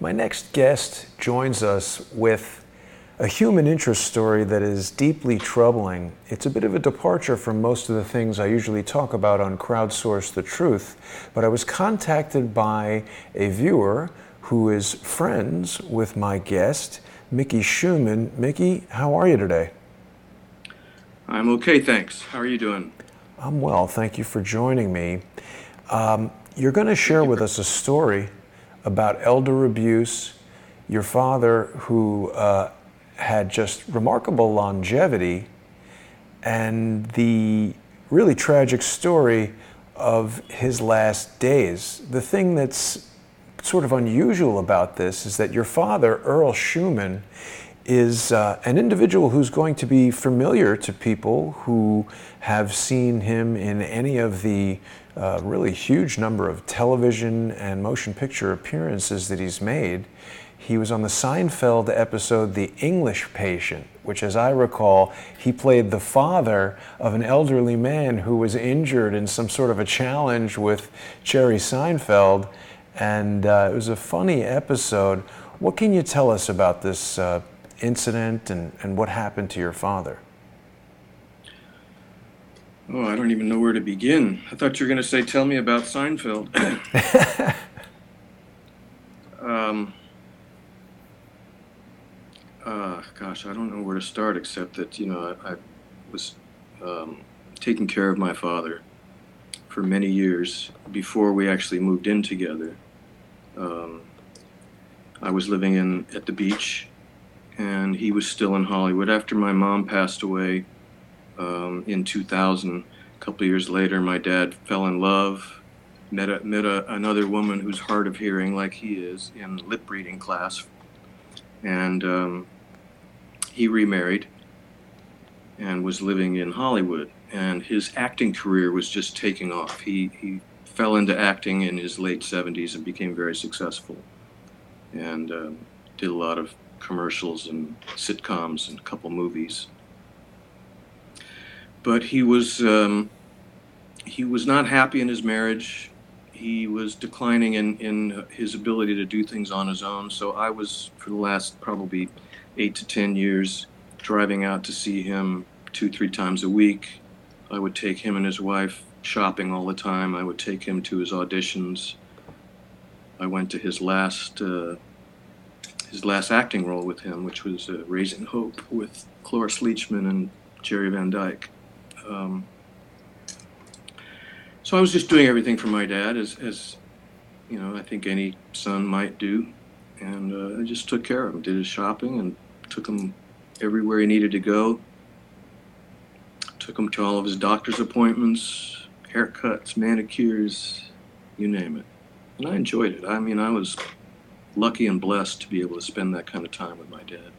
My next guest joins us with a human interest story that is deeply troubling. It's a bit of a departure from most of the things I usually talk about on Crowdsource the Truth, but I was contacted by a viewer who is friends with my guest, Micky Schuman. Micky, how are you today? I'm okay, thanks. How are you doing? I'm well, thank you for joining me. You're going to Thank share you with for. us a story about elder abuse, your father who had just remarkable longevity, and the really tragic story of his last days. The thing that's sort of unusual about this is that your father, Earl Schuman, is an individual who's going to be familiar to people who have seen him in any of the really huge number of television and motion picture appearances that he's made. He was on the Seinfeld episode The English Patient, which, as I recall, he played the father of an elderly man who was injured in some sort of a challenge with Jerry Seinfeld. And it was a funny episode. What can you tell us about this incident and what happened to your father? Oh, I don't even know where to begin. I thought you were going to say, tell me about Seinfeld. um, Gosh, I don't know where to start except that, I was taking care of my father for many years before we actually moved in together. Um, I was living at the beach, and he was still in Hollywood. After my mom passed away, in 2000. A couple of years later, my dad fell in love, met another woman who's hard of hearing like he is in lip reading class, and he remarried and was living in Hollywood. And his acting career was just taking off. He fell into acting in his late 70s and became very successful, and did a lot of commercials and sitcoms and a couple movies. But he was not happy in his marriage. He was declining in his ability to do things on his own. So I was, for the last probably 8 to 10 years, driving out to see him 2, 3 times a week. I would take him and his wife shopping all the time. I would take him to his auditions. I went to his last acting role with him, which was Raising Hope with Cloris Leachman and Jerry Van Dyke. Um, So I was just doing everything for my dad, as I think any son might do, and I just took care of him, did his shopping, and took him everywhere he needed to go. Took him to all of his doctor's appointments, haircuts, manicures, you name it, and I enjoyed it. I mean, I was lucky and blessed to be able to spend that kind of time with my dad.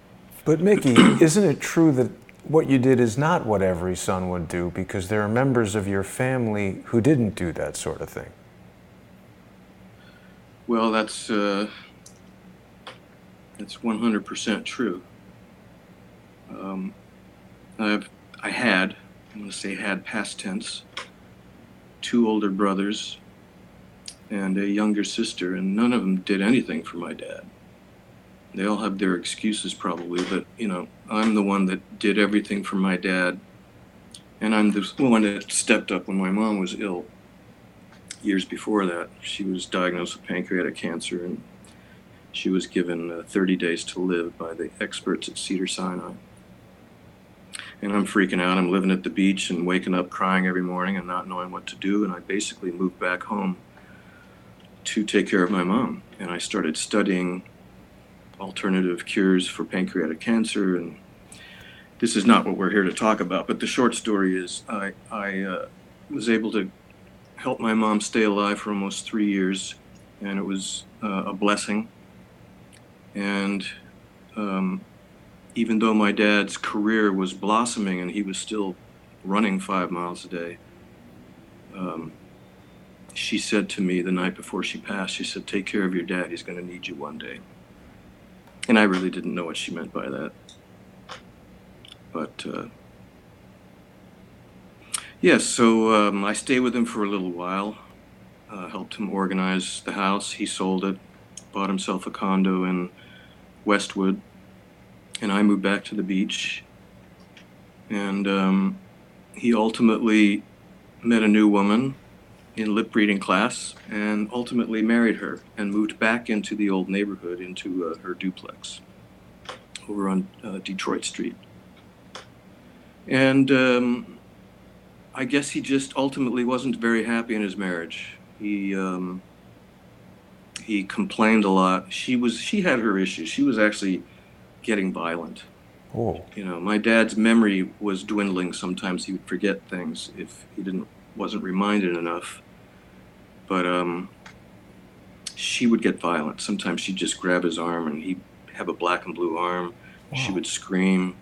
But Micky, isn't it true that what you did is not what every son would do, because there are members of your family who didn't do that sort of thing? Well, that's 100% true. Um, I've I had I'm going to say had past tense, two older brothers and a younger sister, and none of them did anything for my dad. They all have their excuses probably, but I'm the one that did everything for my dad, and I'm the one that stepped up when my mom was ill. Years before that, she was diagnosed with pancreatic cancer, and she was given 30 days to live by the experts at Cedars-Sinai. And I'm freaking out. I'm living at the beach and waking up crying every morning and not knowing what to do. And I basically moved back home to take care of my mom. And I started studying alternative cures for pancreatic cancer. And this is not what we're here to talk about. But the short story is I was able to help my mom stay alive for almost 3 years. And it was a blessing. And even though my dad's career was blossoming and he was still running 5 miles a day, she said to me the night before she passed, she said, "Take care of your dad. He's going to need you one day." And I really didn't know what she meant by that. But yes, so I stayed with him for a little while, helped him organize the house. He sold it, bought himself a condo in Westwood, and I moved back to the beach. And he ultimately met a new woman in lip reading class and ultimately married her and moved back into the old neighborhood, into her duplex over on Detroit Street. And I guess he just ultimately wasn't very happy in his marriage. He complained a lot. She had her issues. She was actually getting violent. Oh. You know, my dad's memory was dwindling. Sometimes he would forget things if he wasn't reminded enough. But she would get violent. Sometimes she'd just grab his arm and he'd have a black and blue arm. Wow. She would scream.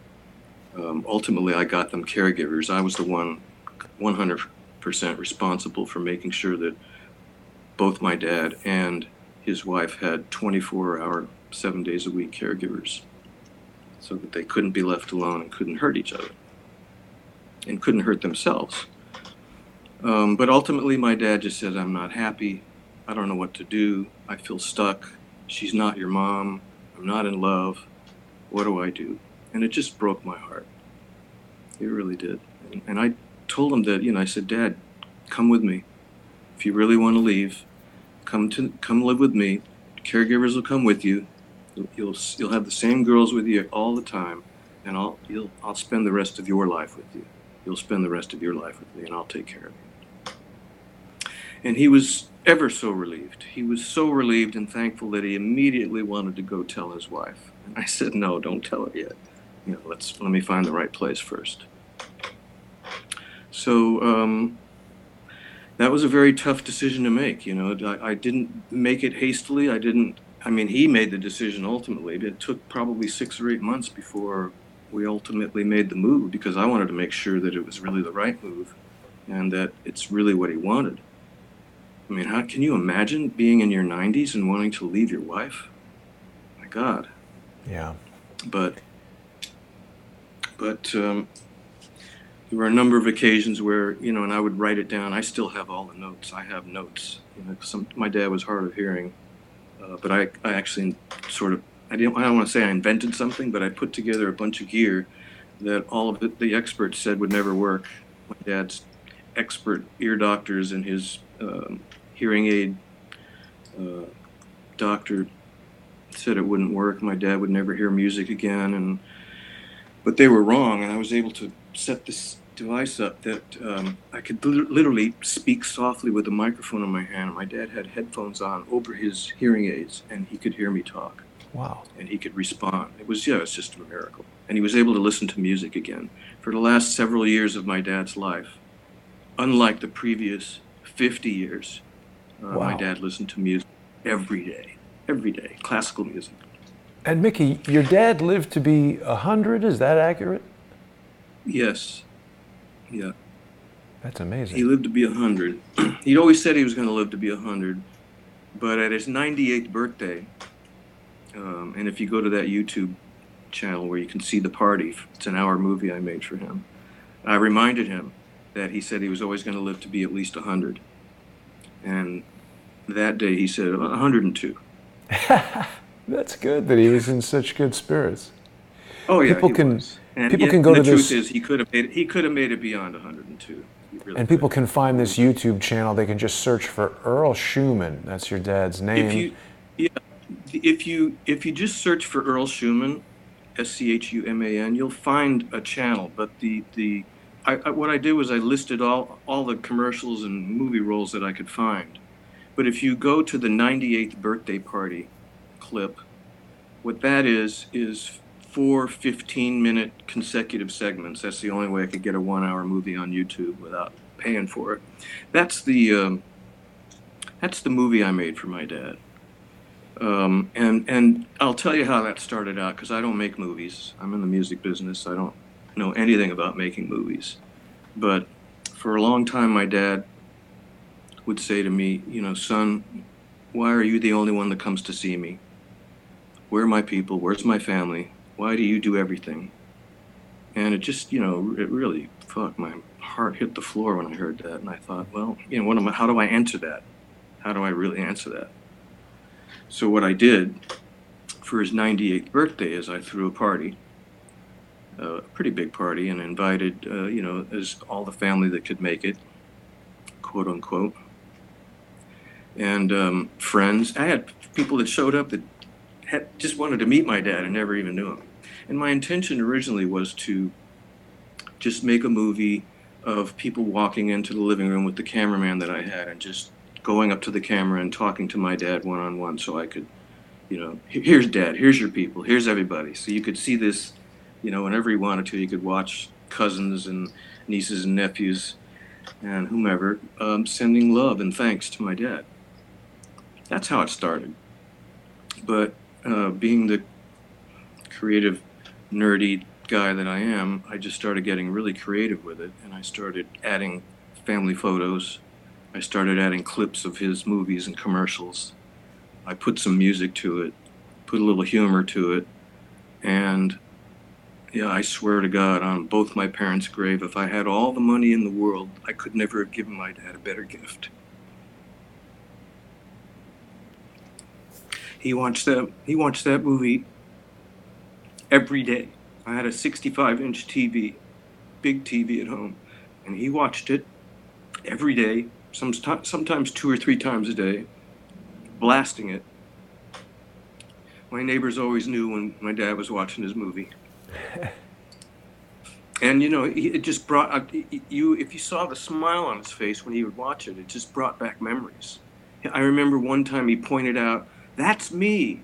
Ultimately, I got them caregivers. I was the one 100% responsible for making sure that both my dad and his wife had 24-hour, 7 days a week caregivers, so that they couldn't be left alone and couldn't hurt each other and couldn't hurt themselves. But ultimately, my dad just said, I'm not happy. I don't know what to do. I feel stuck. She's not your mom. I'm not in love. What do I do? And it just broke my heart. It really did. And I told him that, I said, Dad, come with me. If you really want to leave, come live with me. Caregivers will come with you. You'll have the same girls with you all the time, and I'll spend the rest of your life with you. You'll spend the rest of your life with me, and I'll take care of you. And he was ever so relieved. He was so relieved and thankful that he immediately wanted to go tell his wife. And I said, no, don't tell her yet. Let me find the right place first. So that was a very tough decision to make. I didn't make it hastily. He made the decision ultimately, but it took probably 6 or 8 months before we ultimately made the move, because I wanted to make sure that it was really the right move and that it's really what he wanted. How can you imagine being in your 90s and wanting to leave your wife? My God. Yeah. But there were a number of occasions where, and I would write it down. I still have all the notes. I have notes. My dad was hard of hearing, but I actually I don't want to say I invented something, but I put together a bunch of gear that all of the experts said would never work. My dad's expert ear doctors and his hearing aid doctor said it wouldn't work. My dad would never hear music again, but they were wrong, and I was able to set this device up that I could literally speak softly with a microphone in my hand. My dad had headphones on over his hearing aids, and he could hear me talk. Wow. And he could respond. It was just a miracle. And he was able to listen to music again. For the last several years of my dad's life, unlike the previous 50 years, wow. My dad listened to music every day, classical music. And Micky, your dad lived to be 100, is that accurate? Yes. Yeah. That's amazing. He lived to be 100. He'd always said he was going to live to be 100, but at his 98th birthday, and if you go to that YouTube channel where you can see the party, it's an hour movie I made for him, I reminded him that he said he was always going to live to be at least 100. And that day he said 102. That's good that he was in such good spirits. Oh yeah, people can go to this. The truth is, he could have made it beyond 102. Really and people can find this YouTube channel. They can just search for Earl Schuman. That's your dad's name. If you just search for Earl Schuman, SCHUMAN, you'll find a channel. But what I did was I listed all the commercials and movie roles that I could find. But if you go to the 98th birthday party clip, what that is 4 15-minute consecutive segments. That's the only way I could get a 1-hour movie on YouTube without paying for it. That's the movie I made for my dad. And I'll tell you how that started out, because I don't make movies. I'm in the music business. I don't know anything about making movies. But for a long time, my dad would say to me, son, why are you the only one that comes to see me? Where are my people? Where's my family? Why do you do everything? And it just, it really, my heart hit the floor when I heard that. And I thought, well, how do I answer that? How do I really answer that? So what I did for his 98th birthday is I threw a party, a pretty big party, and invited, as all the family that could make it, quote unquote, and friends. I had people that showed up that just wanted to meet my dad and never even knew him. And my intention originally was to just make a movie of people walking into the living room with the cameraman that I had and just going up to the camera and talking to my dad one-on-one, so I could, here's dad, here's your people, here's everybody. So you could see this, whenever you wanted to. You could watch cousins and nieces and nephews and whomever sending love and thanks to my dad. That's how it started. But being the creative, nerdy guy that I am, I just started getting really creative with it, and I started adding family photos. I started adding clips of his movies and commercials. I put some music to it, put a little humor to it, and yeah, I swear to God, on both my parents' grave, if I had all the money in the world, I could never have given my dad a better gift. He watched that movie every day. I had a 65-inch TV, big TV at home, and he watched it every day, sometimes 2 or 3 times a day, blasting it. My neighbors always knew when my dad was watching his movie. And it just brought you. If you saw the smile on his face when he would watch it, it just brought back memories. I remember one time he pointed out, "That's me,"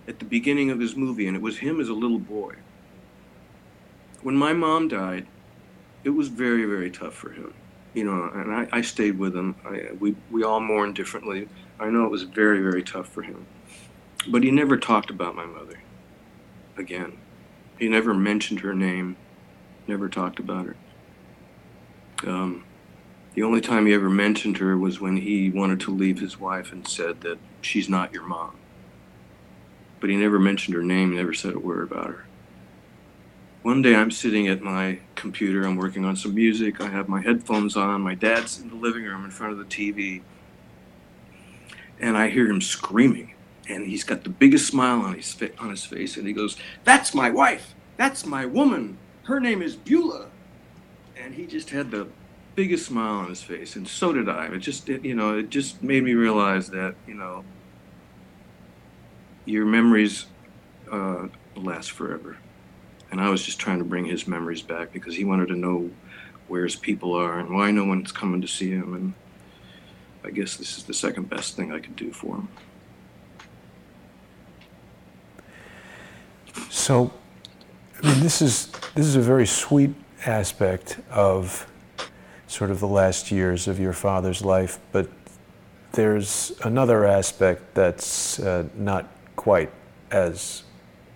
at the beginning of his movie, and it was him as a little boy. When my mom died, it was very, very tough for him, and I stayed with him. We all mourned differently. I know it was very, very tough for him, but he never talked about my mother again. He never mentioned her name, never talked about her. The only time he ever mentioned her was when he wanted to leave his wife and said that she's not your mom. But he never mentioned her name, never said a word about her. One day I'm sitting at my computer, I'm working on some music, I have my headphones on, my dad's in the living room in front of the TV, and I hear him screaming, and he's got the biggest smile on his face, and he goes, "That's my wife, that's my woman, her name is Beulah." And he just had the biggest smile on his face, and so did I. It just made me realize that, your memories last forever. And I was just trying to bring his memories back because he wanted to know where his people are and why no one's coming to see him. And I guess this is the second best thing I could do for him. So, I mean, this is a very sweet aspect of sort of the last years of your father's life, but there's another aspect that's not quite as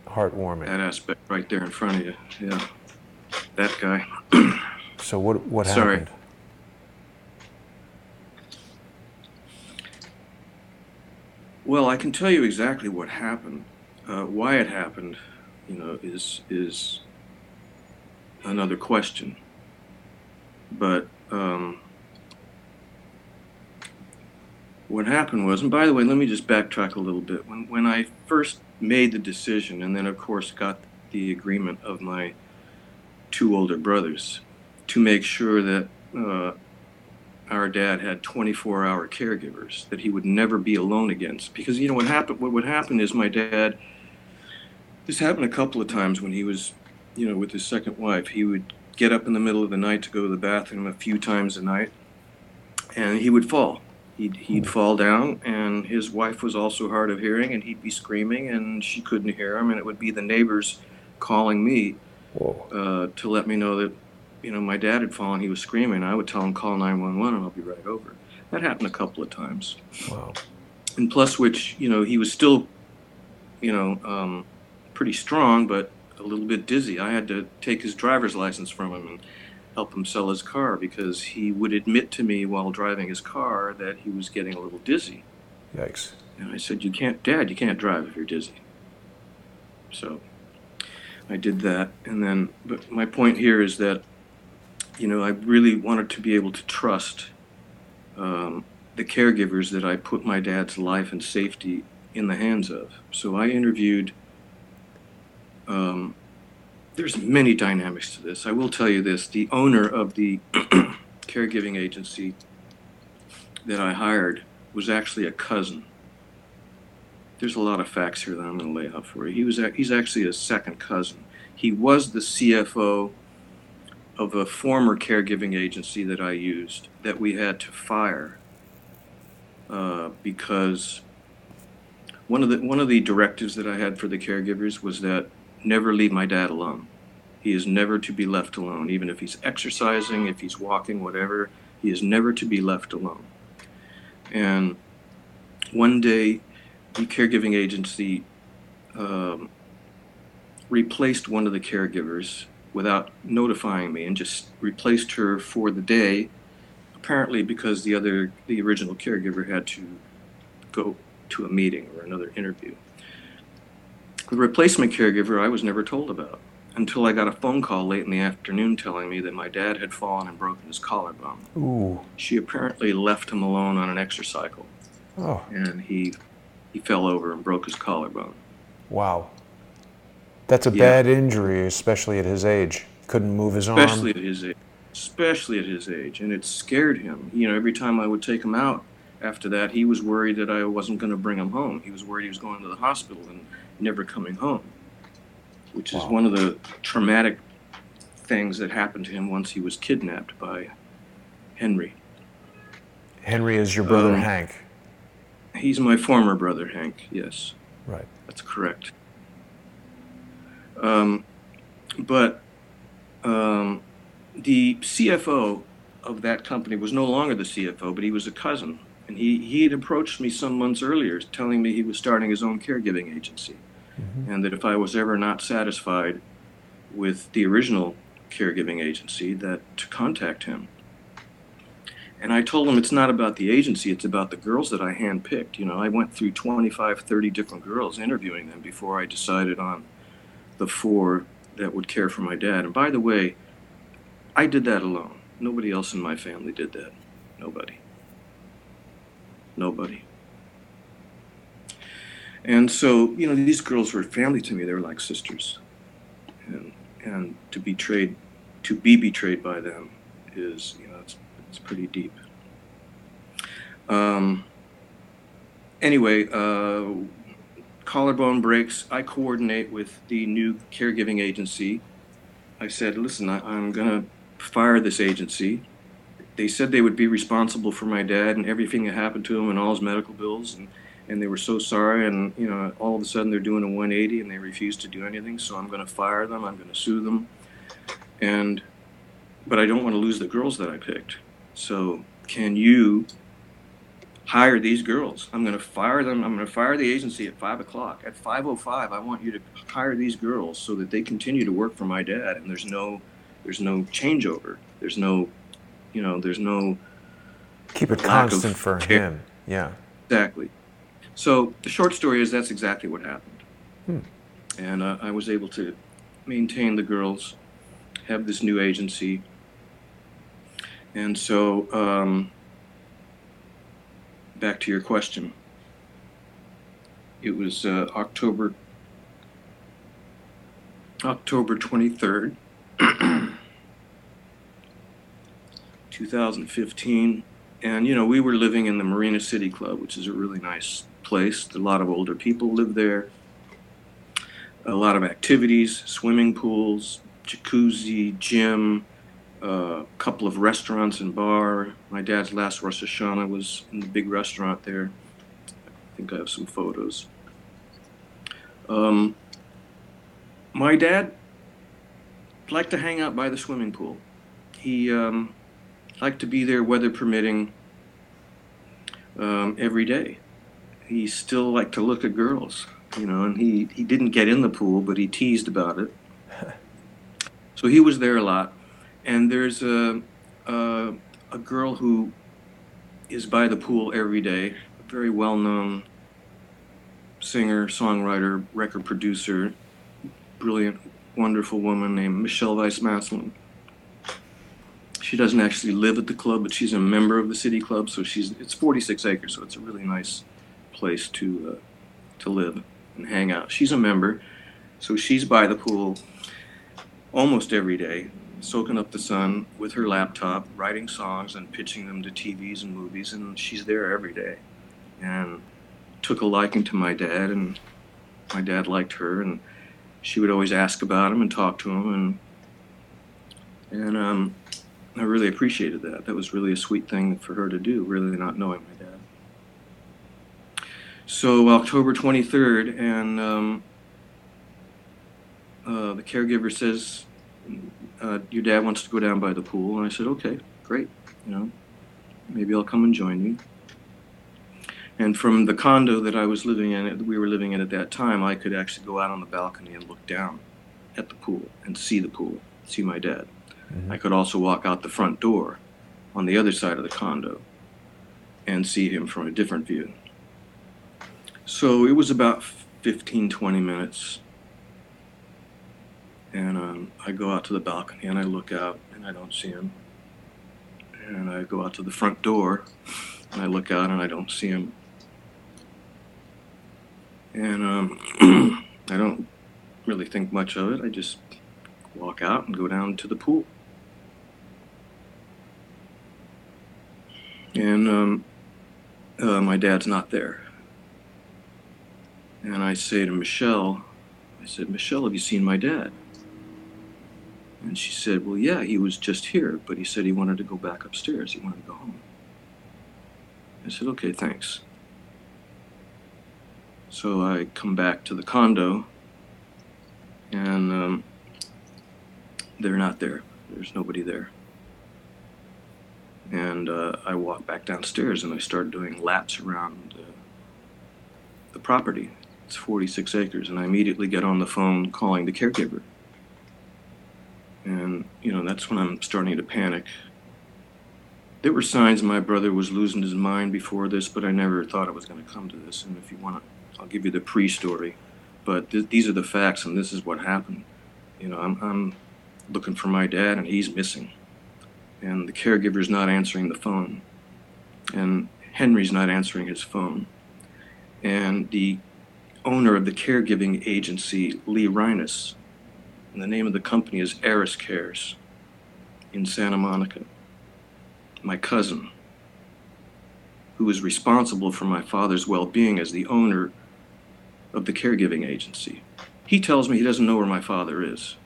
heartwarming. That aspect right there in front of you, yeah. That guy. So what Sorry. happened? Well, I can tell you exactly what happened. Why it happened, is another question. But what happened was, and by the way, let me just backtrack a little bit. When I first made the decision, and then of course got the agreement of my 2 older brothers to make sure that our dad had 24-hour caregivers, that he would never be alone again. Because what would happen is my dad, this happened a couple of times when he was, with his second wife. He would get up in the middle of the night to go to the bathroom a few times a night, and he would fall. He'd fall down, and his wife was also hard of hearing, and he'd be screaming, and she couldn't hear him, and it would be the neighbors calling me to let me know that, my dad had fallen. He was screaming. I would tell him, "Call 911, and I'll be right over." That happened a couple of times. Wow. And plus which, he was still, pretty strong, but a little bit dizzy. I had to take his driver's license from him and help him sell his car because he would admit to me while driving his car that he was getting a little dizzy. Yikes. And I said, "Dad, you can't drive if you're dizzy." So I did that. And then, but my point here is that, I really wanted to be able to trust the caregivers that I put my dad's life and safety in the hands of. So I interviewed, there's many dynamics to this. I will tell you this, the owner of the caregiving agency that I hired was actually a cousin. There's a lot of facts here that I'm going to lay out for you. He's actually a second cousin. He was the CFO of a former caregiving agency that I used that we had to fire because one of the directives that I had for the caregivers was that never leave my dad alone. He is never to be left alone, even if he's exercising, if he's walking, whatever. He is never to be left alone. And one day, the caregiving agency replaced one of the caregivers without notifying me, and just replaced her for the day, apparently because the original caregiver had to go to a meeting or another interview. The replacement caregiver I was never told about until I got a phone call late in the afternoon telling me that my dad had fallen and broken his collarbone. Ooh. She apparently left him alone on an exercycle. Oh. And he fell over and broke his collarbone. Wow. That's a bad injury, especially at his age. Couldn't move his arm. Especially at his age. And it scared him. You know, every time I would take him out after that, he was worried that I wasn't going to bring him home. He was worried he was going to the hospital and never coming home, which is one of the traumatic things that happened to him once he was kidnapped by Henry. Henry is your brother Hank? He's my former brother Hank, yes. Right. That's correct. But the CFO of that company was no longer the CFO, but he was a cousin. And he had approached me some months earlier telling me he was starting his own caregiving agency. Mm-hmm. And that if I was ever not satisfied with the original caregiving agency, that to contact him. And I told him it's not about the agency, it's about the girls that I handpicked. You know, I went through 25, 30 different girls, interviewing them before I decided on the 4 that would care for my dad. And by the way, I did that alone. Nobody else in my family did that. Nobody. And so, you know, these girls were family to me. They were like sisters. And to be betrayed by them is, you know, it's pretty deep. Anyway, collarbone breaks. I coordinate with the new caregiving agency. I said, listen, I'm going to fire this agency. They said they would be responsible for my dad and everything that happened to him and all his medical bills. And they were so sorry. And, you know, all of a sudden they're doing a 180 and they refuse to do anything. So I'm going to fire them. I'm going to sue them. But I don't want to lose the girls that I picked. So can you hire these girls? I'm going to fire them. I'm going to fire the agency at 5 o'clock. At 5:05, I want you to hire these girls so that they continue to work for my dad. And there's no changeover. There's no keep it constant for him. Yeah. Exactly. So the short story is that's exactly what happened. And I was able to maintain the girls, have this new agency. And so back to your question. It was October 23rd, 2015. And, you know, we were living in the Marina City Club, which is a really nice place. A lot of older people live there. A lot of activities, swimming pools, jacuzzi, gym, a couple of restaurants and bar. My dad's last Rosh Hashanah was in the big restaurant there. I think I have some photos. My dad liked to hang out by the swimming pool. He liked to be there, weather permitting, every day. He still liked to look at girls, you know, and he didn't get in the pool, but he teased about it. So he was there a lot. And there's a girl who is by the pool every day, a very well-known singer, songwriter, record producer, brilliant, wonderful woman named Michelle Weiss-Maslin. She doesn't actually live at the club, but she's a member of the city club. So it's 46 acres, so it's a really nice place to to live and hang out. She's a member, so she's by the pool almost every day, soaking up the sun with her laptop, writing songs and pitching them to TVs and movies, and she's there every day. And took a liking to my dad, and my dad liked her, and she would always ask about him and talk to him, and I really appreciated that. That was really a sweet thing for her to do, really not knowing my dad. So October 23rd, and the caregiver says, your dad wants to go down by the pool. And I said, okay, great. Maybe I'll come and join you. And from the condo that we were living in at that time, I could actually go out on the balcony and look down at the pool and see the pool, see my dad. Mm-hmm. I could also walk out the front door on the other side of the condo and see him from a different view. So it was about 15, 20 minutes. And I go out to the balcony and I look out and I don't see him. And I go out to the front door and I look out and I don't see him. And I don't really think much of it. I just walk out and go down to the pool. And my dad's not there. And I say to Michelle, Michelle, have you seen my dad? And she said, well, yeah, he was just here, but he said he wanted to go back upstairs. He wanted to go home. I said, okay, thanks. So I come back to the condo, and they're not there. There's nobody there. And I walk back downstairs, and I start doing laps around the property. It's 46 acres, and I immediately get on the phone calling the caregiver. And, that's when I'm starting to panic. There were signs my brother was losing his mind before this, but I never thought it was going to come to this. And if you want to, I'll give you the pre-story. But these are the facts, and this is what happened. I'm looking for my dad, and he's missing. And the caregiver's not answering the phone. And Henry's not answering his phone. And the owner of the caregiving agency, Lee Reines, and the name of the company is Eris Cares in Santa Monica. My cousin, who is responsible for my father's well-being as the owner of the caregiving agency. He tells me he doesn't know where my father is.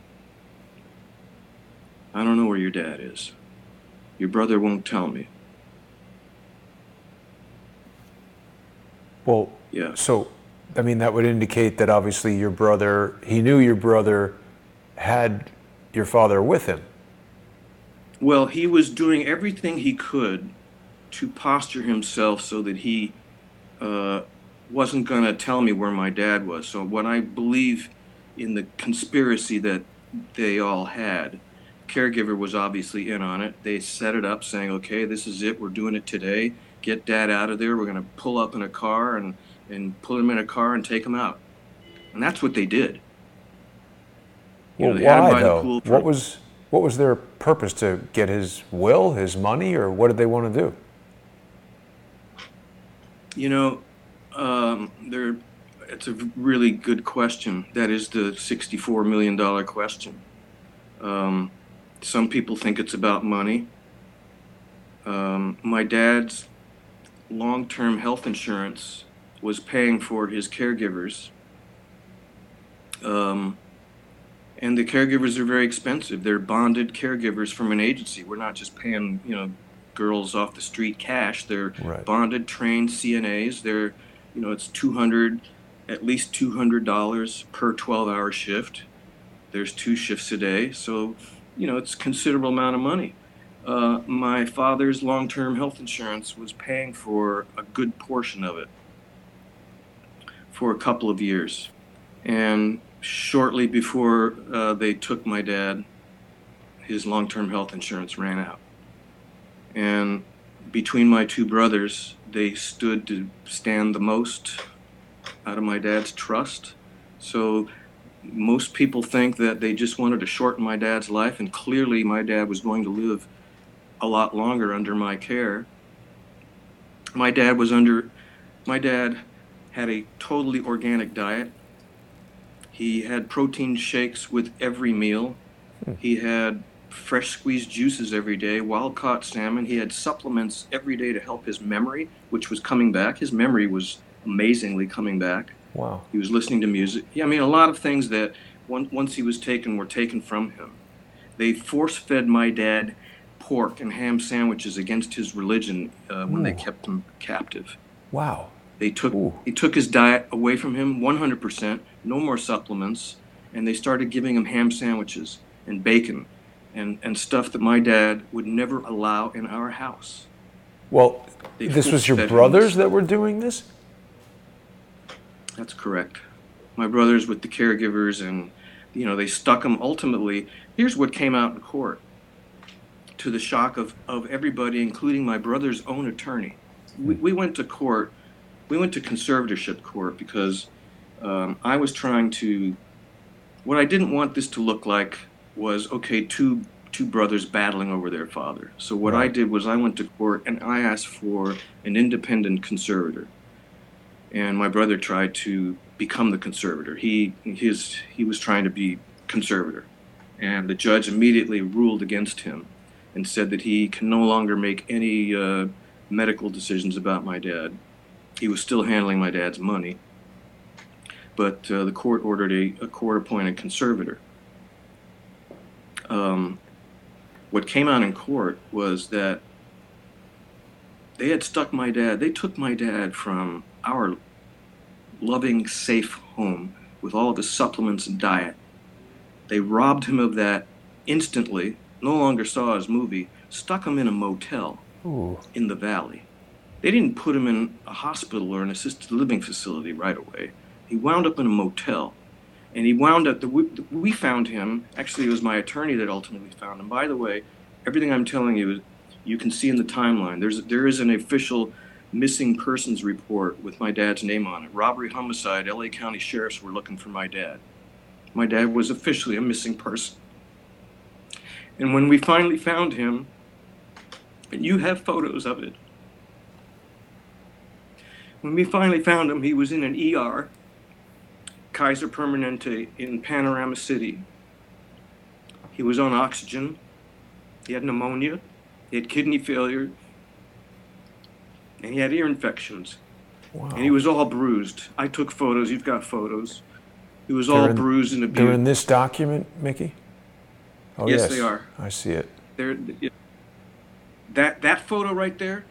I don't know where your dad is. Your brother won't tell me. Well, yeah. So, that would indicate that obviously he knew your brother had your father with him. Well, he was doing everything he could to posture himself so that he wasn't going to tell me where my dad was. So what I believe in the conspiracy that they all had, caregiver was obviously in on it. They set it up saying, okay, this is it. We're doing it today. Get dad out of there. We're going to pull up in a car and put him in a car and take him out. And that's what they did. Well, why though? What was their purpose? To get his will, his money, or what did they want to do? It's a really good question. That is the $64 million question. Some people think it's about money. My dad's long-term health insurance was paying for his caregivers. And the caregivers are very expensive. They're bonded caregivers from an agency. We're not just paying, girls off the street cash. They're right. Bonded, trained CNAs. They're, it's at least $200 per 12-hour shift. There's 2 shifts a day. So, it's a considerable amount of money. My father's long-term health insurance was paying for a good portion of it for a couple of years. And shortly before they took my dad, his long-term health insurance ran out. And between my 2 brothers, they stood to stand the most out of my dad's trust. So most people think that they just wanted to shorten my dad's life, and clearly my dad was going to live a lot longer under my care. My dad had a totally organic diet. He had protein shakes with every meal. He had fresh squeezed juices every day, wild caught salmon. He had supplements every day to help his memory, which was coming back. His memory was amazingly coming back. Wow. He was listening to music. Yeah, I mean, a lot of things that once he was taken were taken from him. They force fed my dad pork and ham sandwiches against his religion when they kept him captive. Wow. They took his diet away from him 100%, no more supplements, and they started giving him ham sandwiches and bacon and stuff that my dad would never allow in our house. Well, this was your brothers that were doing this? That's correct. My brothers with the caregivers, and they stuck him. Ultimately, here's what came out in court, to the shock of everybody, including my brother's own attorney. We went to court. We went to conservatorship court because I was trying to. What I didn't want this to look like was, okay, two brothers battling over their father. So what I did was I went to court and I asked for an independent conservator. And my brother tried to become the conservator. He was trying to be conservator. And the judge immediately ruled against him and said that he can no longer make any medical decisions about my dad. He was still handling my dad's money. But the court ordered a court-appointed conservator. What came out in court was that they had stuck my dad. They took my dad from our loving, safe home with all of his supplements and diet. They robbed him of that instantly, no longer saw his movie, stuck him in a motel in the valley. They didn't put him in a hospital or an assisted living facility right away. He wound up in a motel. And he wound up, we found him, actually it was my attorney that ultimately found him. By the way, everything I'm telling you, you can see in the timeline. There is an official missing persons report with my dad's name on it. Robbery, homicide, LA County Sheriffs were looking for my dad. My dad was officially a missing person. And when we finally found him, and you have photos of it, when we finally found him, he was in an ER, Kaiser Permanente in Panorama City. He was on oxygen. He had pneumonia. He had kidney failure. And he had ear infections. Wow. And he was all bruised. I took photos. You've got photos. He was all bruised and abused. They're in this document, Mickey? Oh, yes, they are. I see it. That photo right there,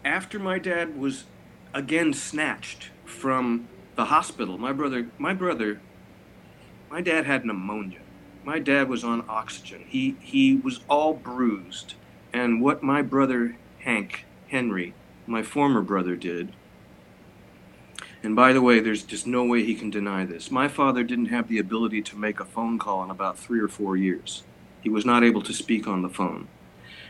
after my dad was again snatched from the hospital, my dad had pneumonia. My dad was on oxygen. He was all bruised. And what my brother Henry, my former brother, did, and by the way, there's just no way he can deny this. My father didn't have the ability to make a phone call in about 3 or 4 years. He was not able to speak on the phone.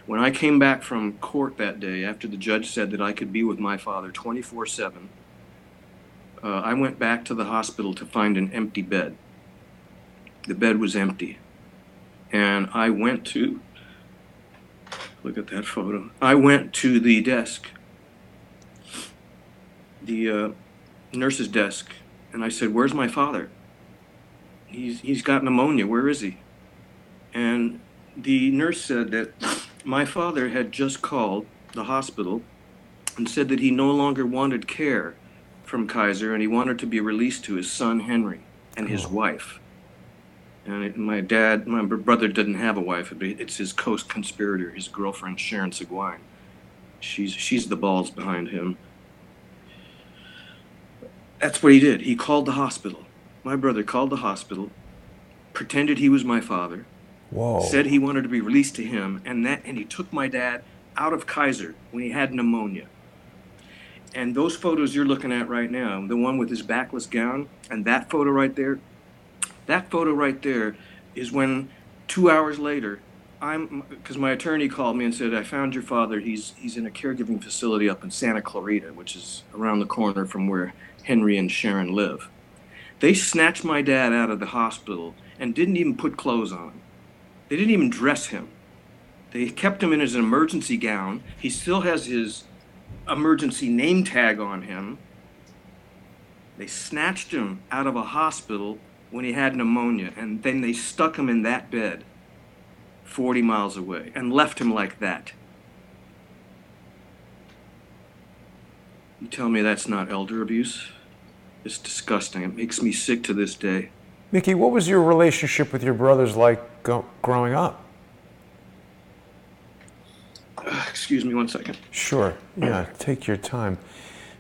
When I came back from court that day, after the judge said that I could be with my father 24/7, I went back to the hospital to find an empty bed. The bed was empty. And I went to, look at that photo. I went to the desk, the nurse's desk, and I said, "Where's my father? He's got pneumonia. Where is he?" And the nurse said that my father had just called the hospital and said that he no longer wanted care from Kaiser and he wanted to be released to his son Henry and his wife. And my brother didn't have a wife. It's his co-conspirator, his girlfriend Sharon Seguin. She's the balls behind him. That's what he did. He called the hospital. My brother called the hospital, pretended he was my father. Whoa. Said he wanted to be released to him, and he took my dad out of Kaiser when he had pneumonia. And those photos you're looking at right now, the one with his backless gown, and that photo right there is when 2 hours later, because my attorney called me and said, "I found your father. He's in a caregiving facility up in Santa Clarita, which is around the corner from where Henry and Sharon live." They snatched my dad out of the hospital and didn't even put clothes on him. They didn't even dress him. They kept him in his emergency gown. He still has his emergency name tag on him. They snatched him out of a hospital when he had pneumonia, and then they stuck him in that bed 40 miles away and left him like that. You tell me that's not elder abuse? It's disgusting. It makes me sick to this day. Micky, what was your relationship with your brothers like growing up? Excuse me one second. Sure. Yeah, take your time.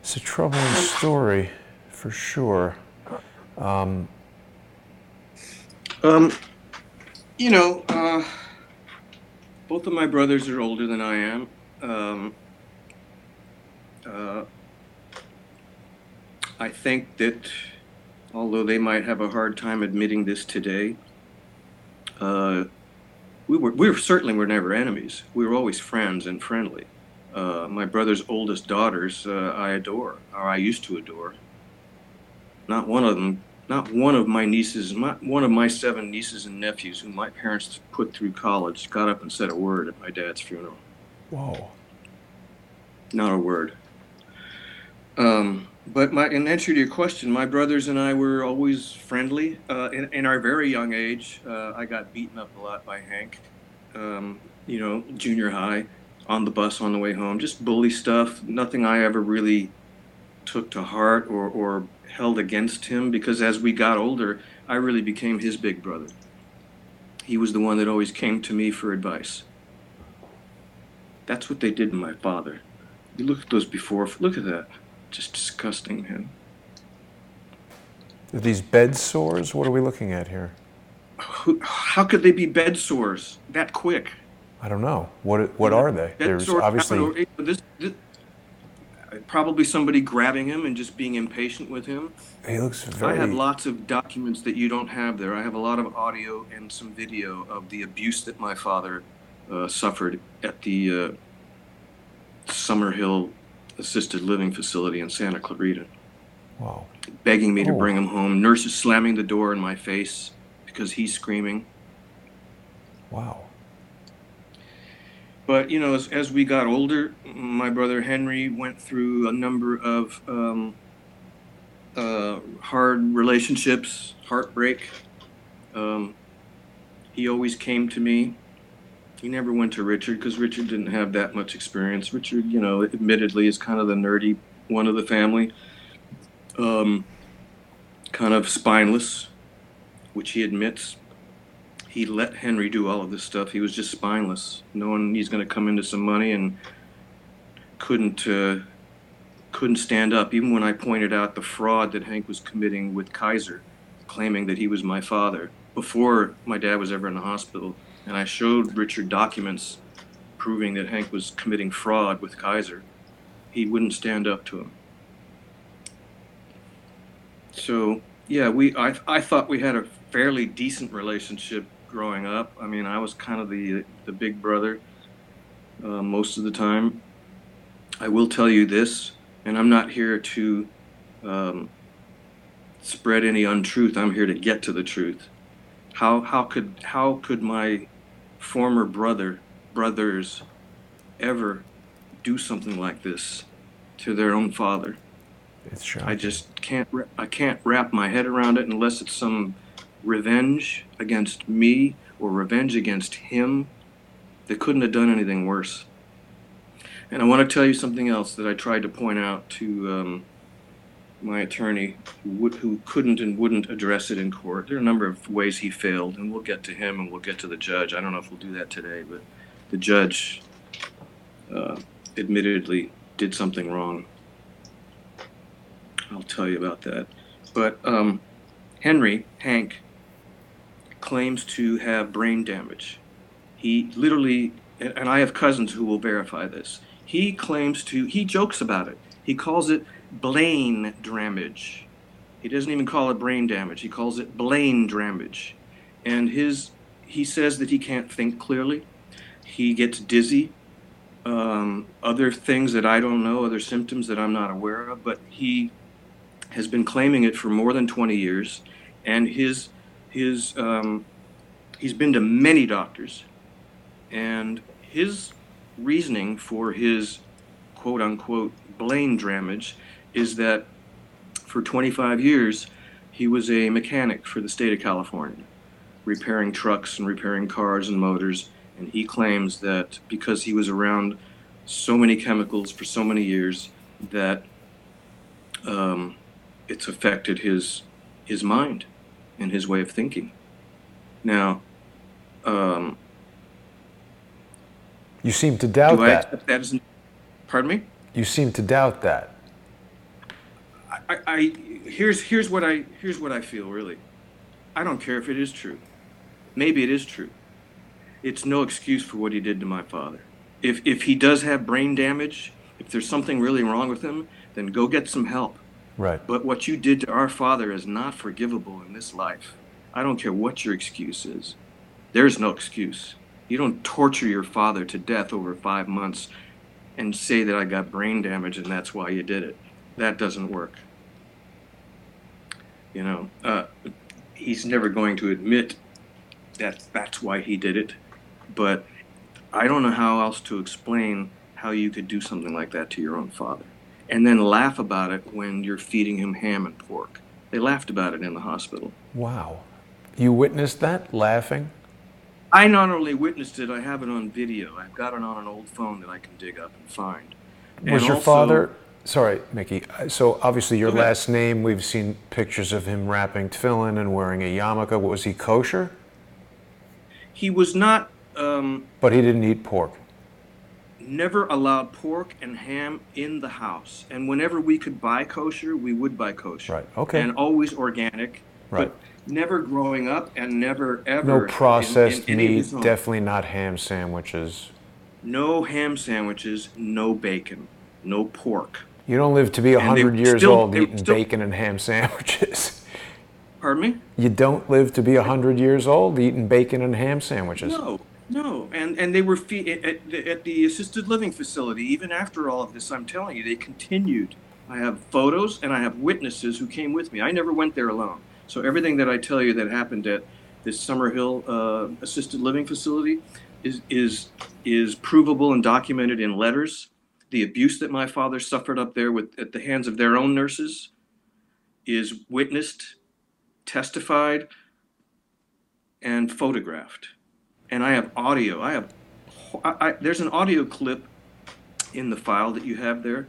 It's a troubling story, for sure. You know, both of my brothers are older than I am. I think that although they might have a hard time admitting this today, we certainly were never enemies. We were always friends and friendly. My brother's oldest daughters, I adore, or I used to adore. Not one of them, not one of my nieces, one of my 7 nieces and nephews who my parents put through college got up and said a word at my dad's funeral. Whoa. Not a word. But in answer to your question, my brothers and I were always friendly. In our very young age, I got beaten up a lot by Hank, junior high, on the bus on the way home. Just bully stuff, nothing I ever really took to heart or held against him, because as we got older, I really became his big brother. He was the one that always came to me for advice. That's what they did to my father. You look at those before, look at that. Just disgusting, man. Are these bed sores? What are we looking at here? How could they be bed sores that quick? I don't know. What are they? There's obviously this, probably somebody grabbing him and just being impatient with him. He looks very... I have lots of documents that you don't have there. I have a lot of audio and some video of the abuse that my father suffered at the Summerhill assisted living facility in Santa Clarita. Wow. Begging me to bring him home. Nurses slamming the door in my face because he's screaming. Wow. But, you know, as we got older, my brother Henry went through a number of hard relationships, heartbreak. He always came to me. He never went to Richard because Richard didn't have that much experience. Richard, you know, admittedly is kind of the nerdy one of the family. Kind of spineless, which he admits. He let Henry do all of this stuff. He was just spineless, knowing he's going to come into some money, and couldn't stand up. Even when I pointed out the fraud that Hank was committing with Kaiser, claiming that he was my father, before my dad was ever in the hospital. And I showed Richard documents proving that Hank was committing fraud with Kaiser. He wouldn't stand up to him. So, yeah, I thought we had a fairly decent relationship growing up. I mean, I was kind of the big brother most of the time. I will tell you this, and I'm not here to spread any untruth. I'm here to get to the truth. How could my former brothers ever do something like this to their own father? It's shocking. I just can't wrap my head around it unless it's some revenge against me or revenge against him. They couldn't have done anything worse. And I want to tell you something else that I tried to point out to my attorney, who couldn't and wouldn't address it in court. There are a number of ways he failed, and we'll get to him and we'll get to the judge. I don't know if we'll do that today, but the judge admittedly did something wrong. I'll tell you about that. But Hank, claims to have brain damage. He literally, and I have cousins who will verify this, he jokes about it. He calls it brain damage. He doesn't even call it brain damage. He calls it brain damage. And he says that he can't think clearly. He gets dizzy. Other things that I don't know, other symptoms that I'm not aware of, but he has been claiming it for more than 20 years. And he's been to many doctors. And his reasoning for his quote unquote brain damage is that for 25 years, he was a mechanic for the state of California, repairing trucks and repairing cars and motors. And he claims that because he was around so many chemicals for so many years, that it's affected his mind and his way of thinking. Now, you seem to doubt do I that. accept that as pardon me? You seem to doubt that. Here's what I feel really. I don't care if it is true. Maybe it is true. It's no excuse for what he did to my father. If he does have brain damage, if there's something really wrong with him, then go get some help. Right. But what you did to our father is not forgivable in this life. I don't care what your excuse is. There's no excuse. You don't torture your father to death over 5 months and say that I got brain damage and that's why you did it. That doesn't work. You know, he's never going to admit that that's why he did it. But I don't know how else to explain how you could do something like that to your own father. And then laugh about it when you're feeding him ham and pork. They laughed about it in the hospital. Wow. You witnessed that, laughing? I not only witnessed it, I have it on video. I've got it on an old phone that I can dig up and find. Was your father, sorry, Mickey, so obviously your last name, we've seen pictures of him wrapping tefillin and wearing a yarmulke. Was he kosher? He was not. But he didn't eat pork. Never allowed pork and ham in the house. And whenever we could buy kosher, we would buy kosher. Right, okay. And always organic. Right. But never growing up and never ever. No processed in meat, definitely not ham sandwiches. No ham sandwiches, no bacon, no pork. You don't live to be 100 years old eating bacon and ham sandwiches. Pardon me? You don't live to be 100 years old eating bacon and ham sandwiches. No. And they were at the assisted living facility. Even after all of this, I'm telling you, they continued. I have photos and I have witnesses who came with me. I never went there alone. So everything that I tell you that happened at this Summer Hill assisted living facility is provable and documented in letters. The abuse that my father suffered up there at the hands of their own nurses is witnessed, testified, and photographed. And I have audio. There's an audio clip in the file that you have there.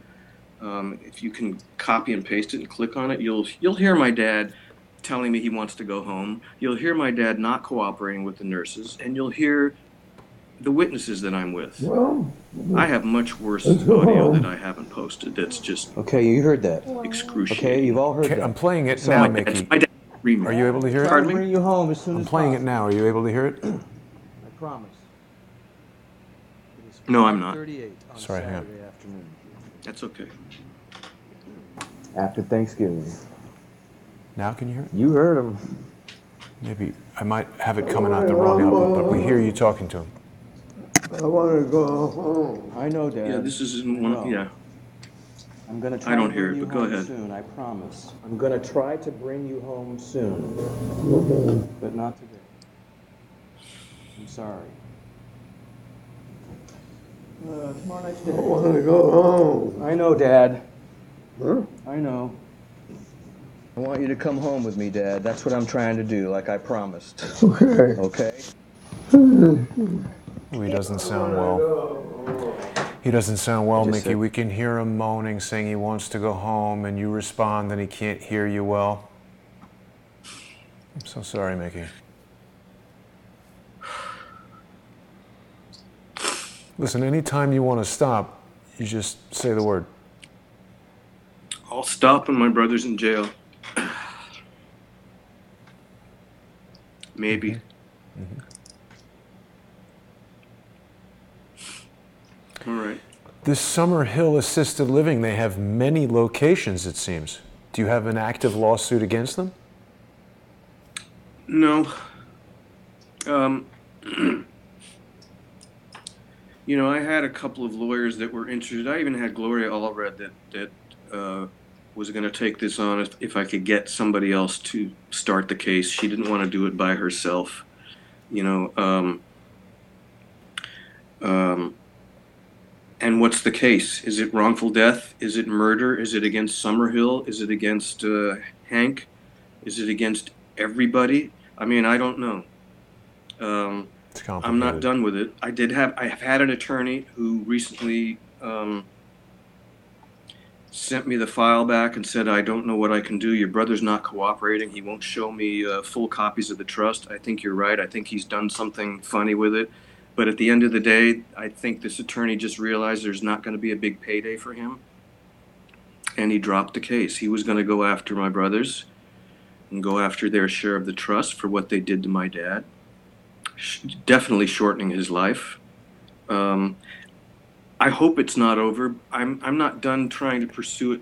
If you can copy and paste it and click on it, you'll hear my dad telling me he wants to go home. You'll hear my dad not cooperating with the nurses, and you'll hear the witnesses that I'm with. Well, I have much worse audio that I haven't posted. That's just okay, you heard that. excruciating. Okay, you've all heard that. I'm playing it now, Mickey. My dad, Are you able to hear it? Try to bring you home as soon I'm as playing it possible. now. Are you able to hear it? I promise. No, I'm not. 38 on Sorry, hang on. Saturday afternoon. That's okay. After Thanksgiving. Now can you hear it? You heard him. Maybe I might have it coming out the wrong output, but we hear you talking to him. I want to go home. I know, Dad. Yeah, this is in one. Yeah. I'm gonna try I don't to hear bring it, you but go home ahead. soon, I promise. I'm gonna try to bring you home soon, but not today. I'm sorry. Tomorrow night's I dinner. want to go home. I know, Dad. Huh? I know. I want you to come home with me, Dad. That's what I'm trying to do, like I promised. Okay. Okay? Oh, he doesn't sound well. He doesn't sound well, Just Mickey. said- We can hear him moaning, saying he wants to go home, and you respond and he can't hear you well. I'm so sorry, Mickey. Listen, anytime you want to stop, you just say the word. I'll stop when my brother's in jail. Maybe. All right. This Summer Hill Assisted Living, they have many locations, it seems. Do you have an active lawsuit against them? No. You know, I had a couple of lawyers that were interested. I even had Gloria Allred that was going to take this on if I could get somebody else to start the case. She didn't want to do it by herself. You know, And what's the case? Is it wrongful death? Is it murder? Is it against Summerhill? Is it against Hank? Is it against everybody? I mean, I don't know. It's I'm not complicated. done with it. I have had an attorney who recently sent me the file back and said, I don't know what I can do. Your brother's not cooperating. He won't show me full copies of the trust. I think you're right. I think he's done something funny with it. But at the end of the day, I think this attorney just realized there's not going to be a big payday for him. And he dropped the case. He was going to go after my brothers and go after their share of the trust for what they did to my dad. Definitely shortening his life. I hope it's not over. I'm not done trying to pursue it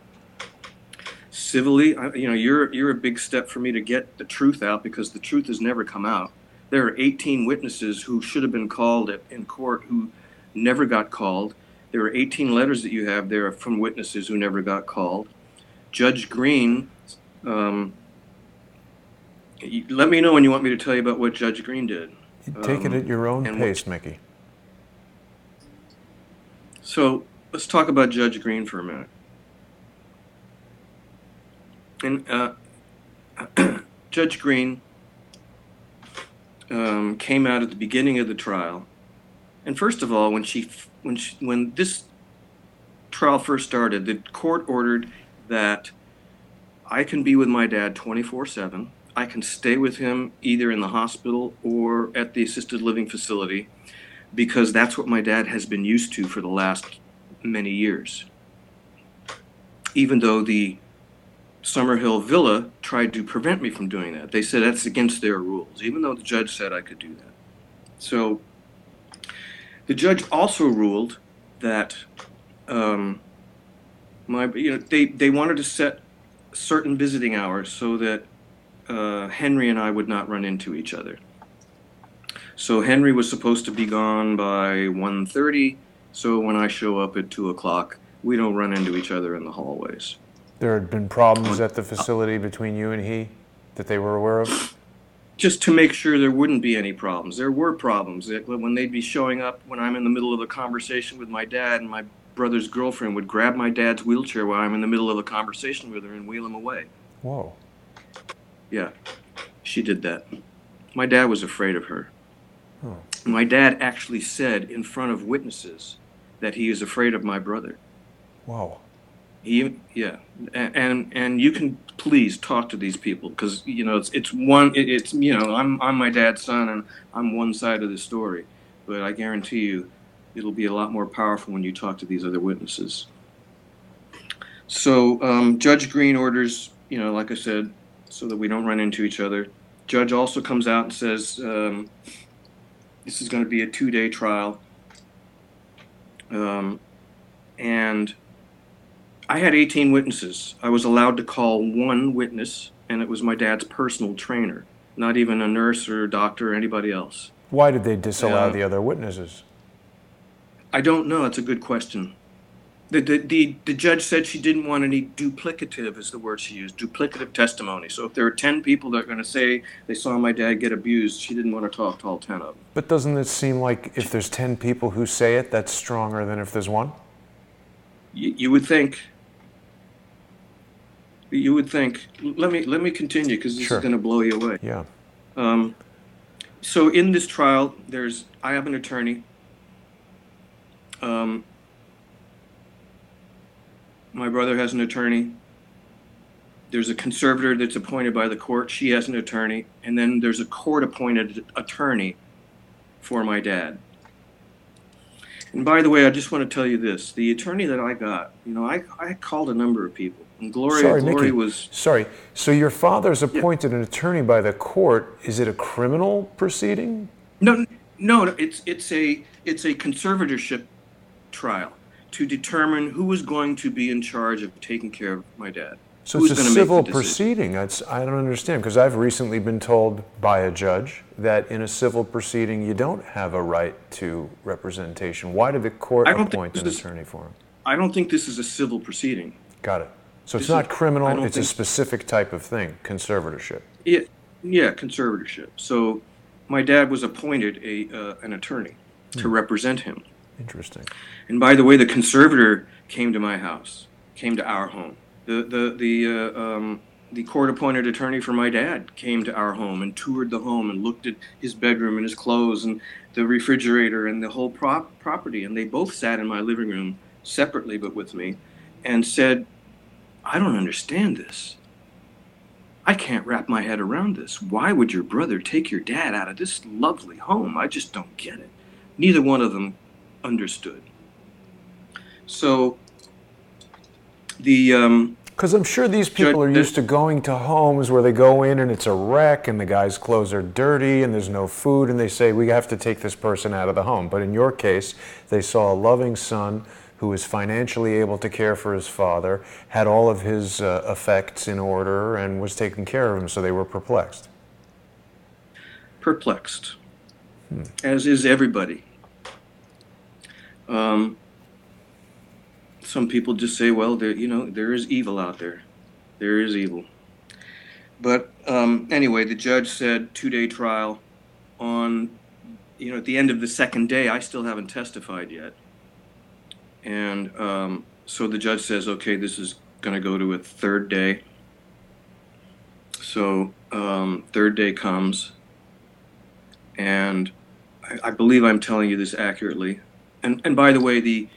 civilly. You're a big step for me to get the truth out, because the truth has never come out. There are 18 witnesses who should have been called in court who never got called. There are 18 letters that you have there from witnesses who never got called. Judge Green, let me know when you want me to tell you about what Judge Green did. Take it at your own pace, Mickey. So let's talk about Judge Green for a minute. And Judge Green came out at the beginning of the trial, and first of all, when this trial first started, the court ordered that I can be with my dad 24/7. I can stay with him either in the hospital or at the assisted living facility, because that's what my dad has been used to for the last many years. Even though the Summerhill Villa tried to prevent me from doing that. They said that's against their rules, even though the judge said I could do that. So the judge also ruled that they wanted to set certain visiting hours so that Henry and I would not run into each other. So Henry was supposed to be gone by 1:30, so when I show up at 2 o'clock, we don't run into each other in the hallways. There had been problems at the facility between you and he that they were aware of? Just to make sure there wouldn't be any problems. There were problems. When they'd be showing up when I'm in the middle of a conversation with my dad, and my brother's girlfriend would grab my dad's wheelchair while I'm in the middle of a conversation with her and wheel him away. Whoa. Yeah, she did that. My dad was afraid of her. Oh. My dad actually said in front of witnesses that he is afraid of my brother. Whoa. And you can please talk to these people, because I'm my dad's son and I'm one side of the story, but I guarantee you it'll be a lot more powerful when you talk to these other witnesses. So Judge Green orders, like I said, so that we don't run into each other. Judge also comes out and says this is going to be a 2-day trial, and I had 18 witnesses. I was allowed to call one witness, and it was my dad's personal trainer, not even a nurse or a doctor or anybody else. Why did they disallow the other witnesses? I don't know. It's a good question. The judge said she didn't want any duplicative, is the word she used, duplicative testimony. So if there are 10 people that are going to say they saw my dad get abused, she didn't want to talk to all 10 of them. But doesn't it seem like if there's 10 people who say it, that's stronger than if there's one? You would think. You would think. Let me continue, because this Sure. is going to blow you away. Yeah. So in this trial, I have an attorney. My brother has an attorney. There's a conservator that's appointed by the court. She has an attorney. And then there's a court-appointed attorney for my dad. And by the way, I just want to tell you this. The attorney that I got, I called a number of people. And Glory Mickey, was... Sorry. So your father's appointed an attorney by the court. Is it a criminal proceeding? No, it's a conservatorship trial to determine who is going to be in charge of taking care of my dad. So it's a civil proceeding. I don't understand, because I've recently been told by a judge that in a civil proceeding you don't have a right to representation. Why did the court appoint an attorney for him? I don't think this is a civil proceeding. Got it. So it's not criminal, it's a specific type of thing, conservatorship. Yeah, conservatorship. So my dad was appointed an attorney to represent him. Interesting. And by the way, the conservator came to my house, came to our home. The court-appointed attorney for my dad came to our home and toured the home and looked at his bedroom and his clothes and the refrigerator and the whole property. And they both sat in my living room separately but with me and said, I don't understand this. I can't wrap my head around this. Why would your brother take your dad out of this lovely home? I just don't get it. Neither one of them understood. So the Because I'm sure these people are used to going to homes where they go in and it's a wreck and the guy's clothes are dirty and there's no food and they say, we have to take this person out of the home. But in your case, they saw a loving son who was financially able to care for his father, had all of his effects in order, and was taking care of him, so they were perplexed. Perplexed, as is everybody. Some people just say, well, there is evil out there. There is evil. But anyway, the judge said 2-day trial. On, at the end of the second day, I still haven't testified yet. And so the judge says, okay, this is going to go to a third day. So third day comes, and I believe I'm telling you this accurately. And by the way,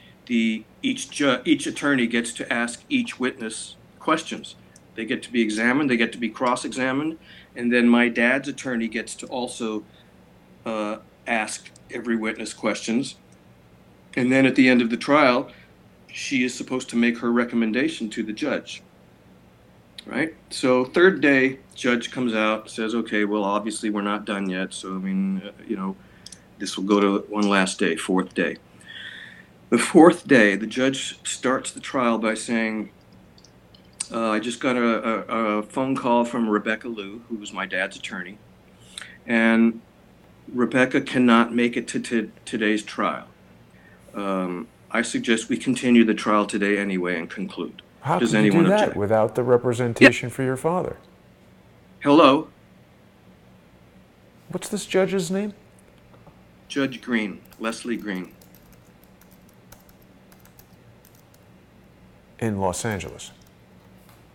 each attorney gets to ask each witness questions. They get to be examined, they get to be cross-examined, and then my dad's attorney gets to also ask every witness questions. And then at the end of the trial, she is supposed to make her recommendation to the judge. Right? So third day, judge comes out, says, okay, well, obviously we're not done yet. So, this will go to one last day, fourth day. The fourth day, the judge starts the trial by saying, I just got a phone call from Rebecca Liu, who was my dad's attorney. And Rebecca cannot make it to today's trial. I suggest we continue the trial today anyway and conclude. How Does could you anyone do that object? without the representation for your father? Hello, What's this judge's name? Judge Green, Leslie Green. In Los Angeles.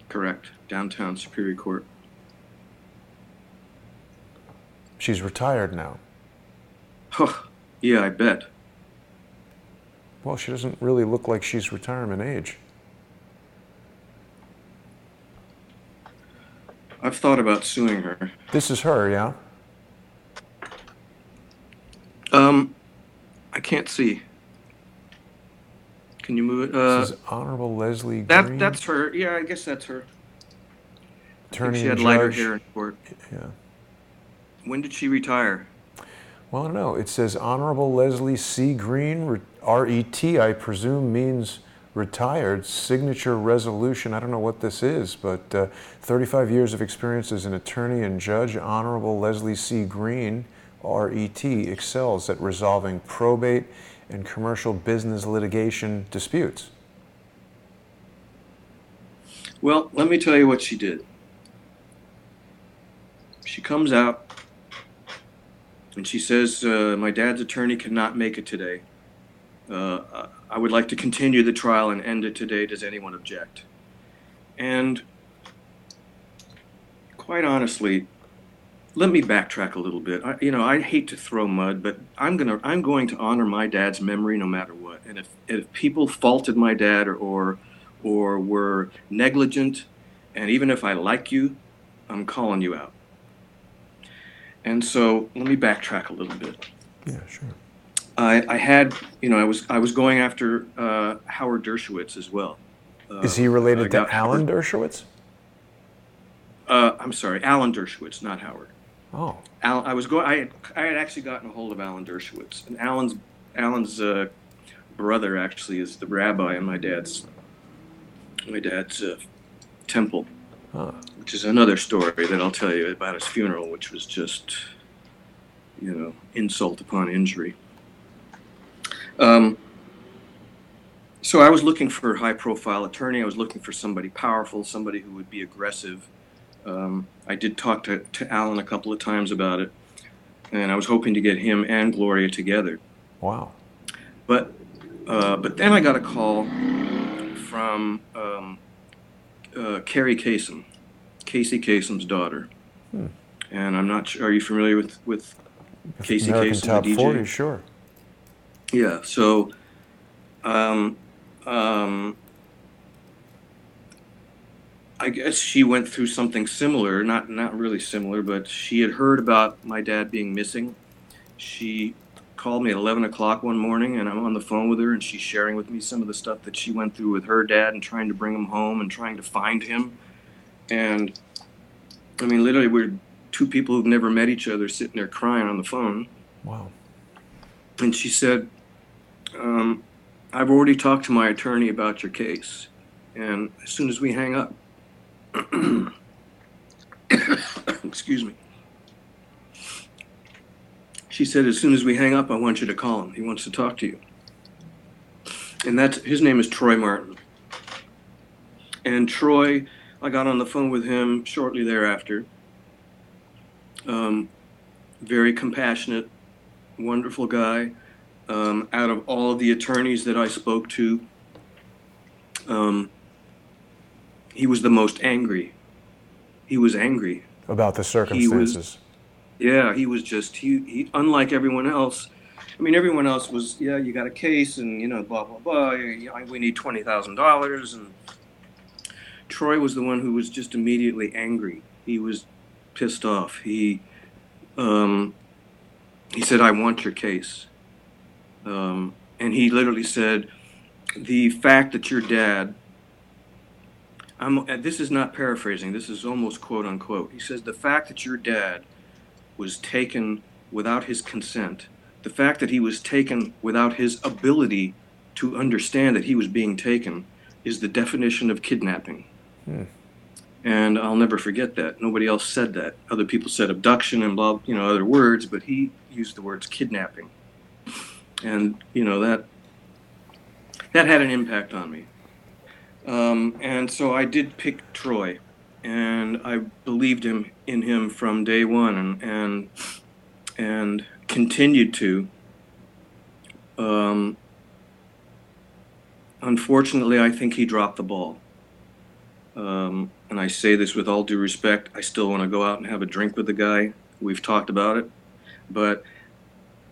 Correct. Downtown Superior Court. She's retired now. Huh. Yeah, I bet. Well, she doesn't really look like she's retirement age. I've thought about suing her. This is her, yeah? I can't see. Can you move it? This is Honorable Leslie Green. That's her. Yeah, I guess that's her. Attorney she had and lighter judge. hair in court. Yeah. When did she retire? Well, I don't know. It says Honorable Leslie C. Green, R-E-T, I presume means retired. Signature resolution. I don't know what this is, but 35 years of experience as an attorney and judge. Honorable Leslie C. Green, R-E-T, excels at resolving probate and commercial business litigation disputes. Well, let me tell you what she did. She comes out and she says, my dad's attorney cannot make it today. I would like to continue the trial and end it today. Does anyone object? And quite honestly, let me backtrack a little bit. I hate to throw mud, but I'm going to honor my dad's memory no matter what. And if people faulted my dad or were negligent, and even if I like you, I'm calling you out. And so let me backtrack a little bit. Yeah, sure. I was going after Howard Dershowitz as well. Is he related to Alan Dershowitz? I'm sorry, Alan Dershowitz, not Howard. Oh. I had actually gotten a hold of Alan Dershowitz, and Alan's brother actually is the rabbi in my dad's temple, which is another story that I'll tell you about his funeral, which was just, insult upon injury. So I was looking for a high-profile attorney. I was looking for somebody powerful, somebody who would be aggressive. I did talk to Alan a couple of times about it, and I was hoping to get him and Gloria together. Wow. But then I got a call from Carrie Kasem, Casey Kasem's daughter. And I'm not sure, are you familiar with Casey American Kasem, the Top DJ? 40, sure. Yeah, so um, um, I guess she went through something similar, not really similar, but she had heard about my dad being missing. She called me at 11 o'clock one morning, and I'm on the phone with her, and she's sharing with me some of the stuff that she went through with her dad and trying to bring him home and trying to find him. And I mean, literally, we're two people who've never met each other sitting there crying on the phone. Wow. And she said, I've already talked to my attorney about your case. And as soon as we hang up, excuse me. She said, as soon as we hang up, I want you to call him. He wants to talk to you. And his name is Troy Martin. And Troy, I got on the phone with him shortly thereafter. Very compassionate, wonderful guy. Out of all of the attorneys that I spoke to, he was the most angry. He was angry. About the circumstances. He was just, he unlike everyone else. I mean, everyone else was, yeah, you got a case and, you know, blah, blah, blah. We need $20,000. And Troy was the one who was just immediately angry. He was pissed off. He said, I want your case. And he literally said, the fact that your dad, this is not paraphrasing, this is almost quote unquote. He says, the fact that your dad was taken without his consent, the fact that he was taken without his ability to understand that he was being taken, is the definition of kidnapping. And I'll never forget that. Nobody else said that. Other people said abduction and blah, you know, other words, but he used the words kidnapping. And, you know, that had an impact on me. And so I did pick Troy, and I believed in him from day one, and continued to. Unfortunately, I think he dropped the ball. And I say this with all due respect. I still want to go out and have a drink with the guy. We've talked about it, but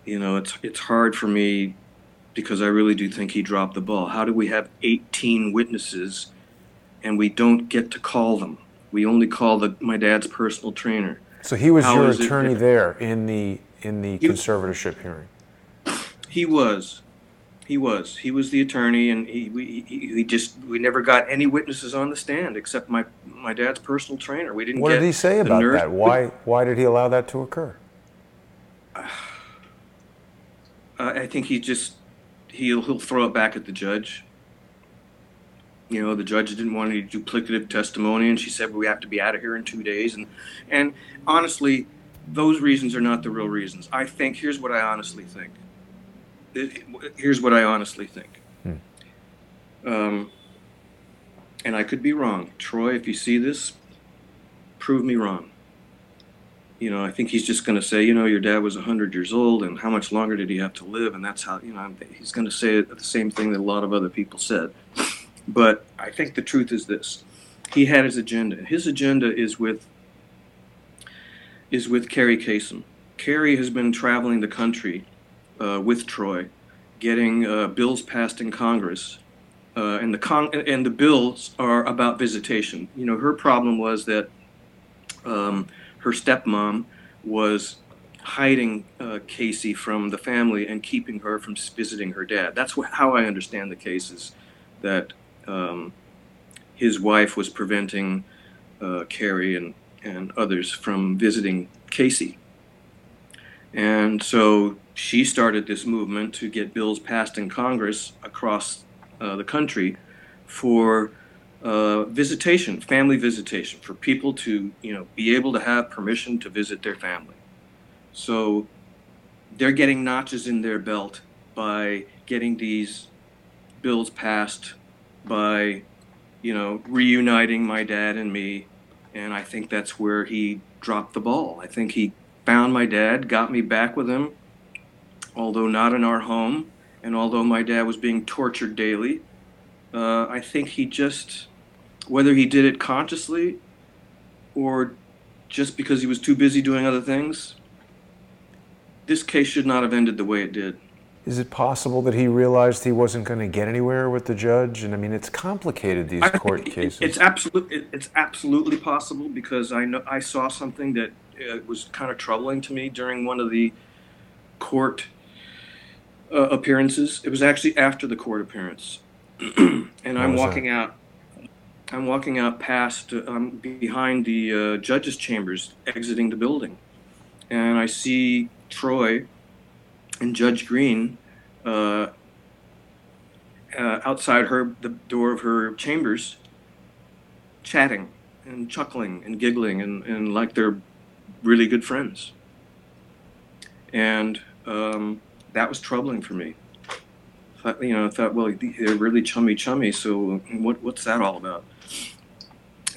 you know, it's hard for me because I really do think he dropped the ball. How do we have 18 witnesses and we don't get to call them? We only call my dad's personal trainer. So he was your attorney there in the conservatorship hearing? He was the attorney, and we never got any witnesses on the stand except my dad's personal trainer. We didn't. What did he say about that? Why did he allow that to occur? I think he'll throw it back at the judge. You know, the judge didn't want any duplicative testimony, and she said we have to be out of here in 2 days. And honestly, those reasons are not the real reasons. I think here's what I honestly think. And I could be wrong. Troy, if you see this, prove me wrong. You know, I think he's just going to say, you know, your dad was 100 years old, and how much longer did he have to live? And that's how, you know, he's going to say the same thing that a lot of other people said. But I think the truth is this. He had his agenda. His agenda is with Carrie Kasem. Carrie has been traveling the country with Troy, getting bills passed in Congress. And the bills are about visitation. You know, her problem was that her stepmom was hiding Casey from the family and keeping her from visiting her dad. That's how I understand the cases, that his wife was preventing Carrie and others from visiting Casey. And so she started this movement to get bills passed in Congress across the country for visitation, family visitation, for people to, you know, be able to have permission to visit their family. So they're getting notches in their belt by getting these bills passed, by, you know, reuniting my dad and me. And I think that's where he dropped the ball. I think he found my dad, got me back with him, although not in our home. And although my dad was being tortured daily, I think he just, whether he did it consciously or just because he was too busy doing other things, this case should not have ended the way it did. Is it possible that he realized he wasn't going to get anywhere with the judge? And I mean, it's complicated, these I court think cases. it's absolutely possible, because I saw something that was kind of troubling to me during one of the court appearances. It was actually after the court appearance, and I'm walking out. I'm walking out past, behind the judge's chambers, exiting the building, and I see Troy and Judge Green outside the door of her chambers, chatting and chuckling and giggling and like they're really good friends. And that was troubling for me. I thought, well, they're really chummy. So what's that all about?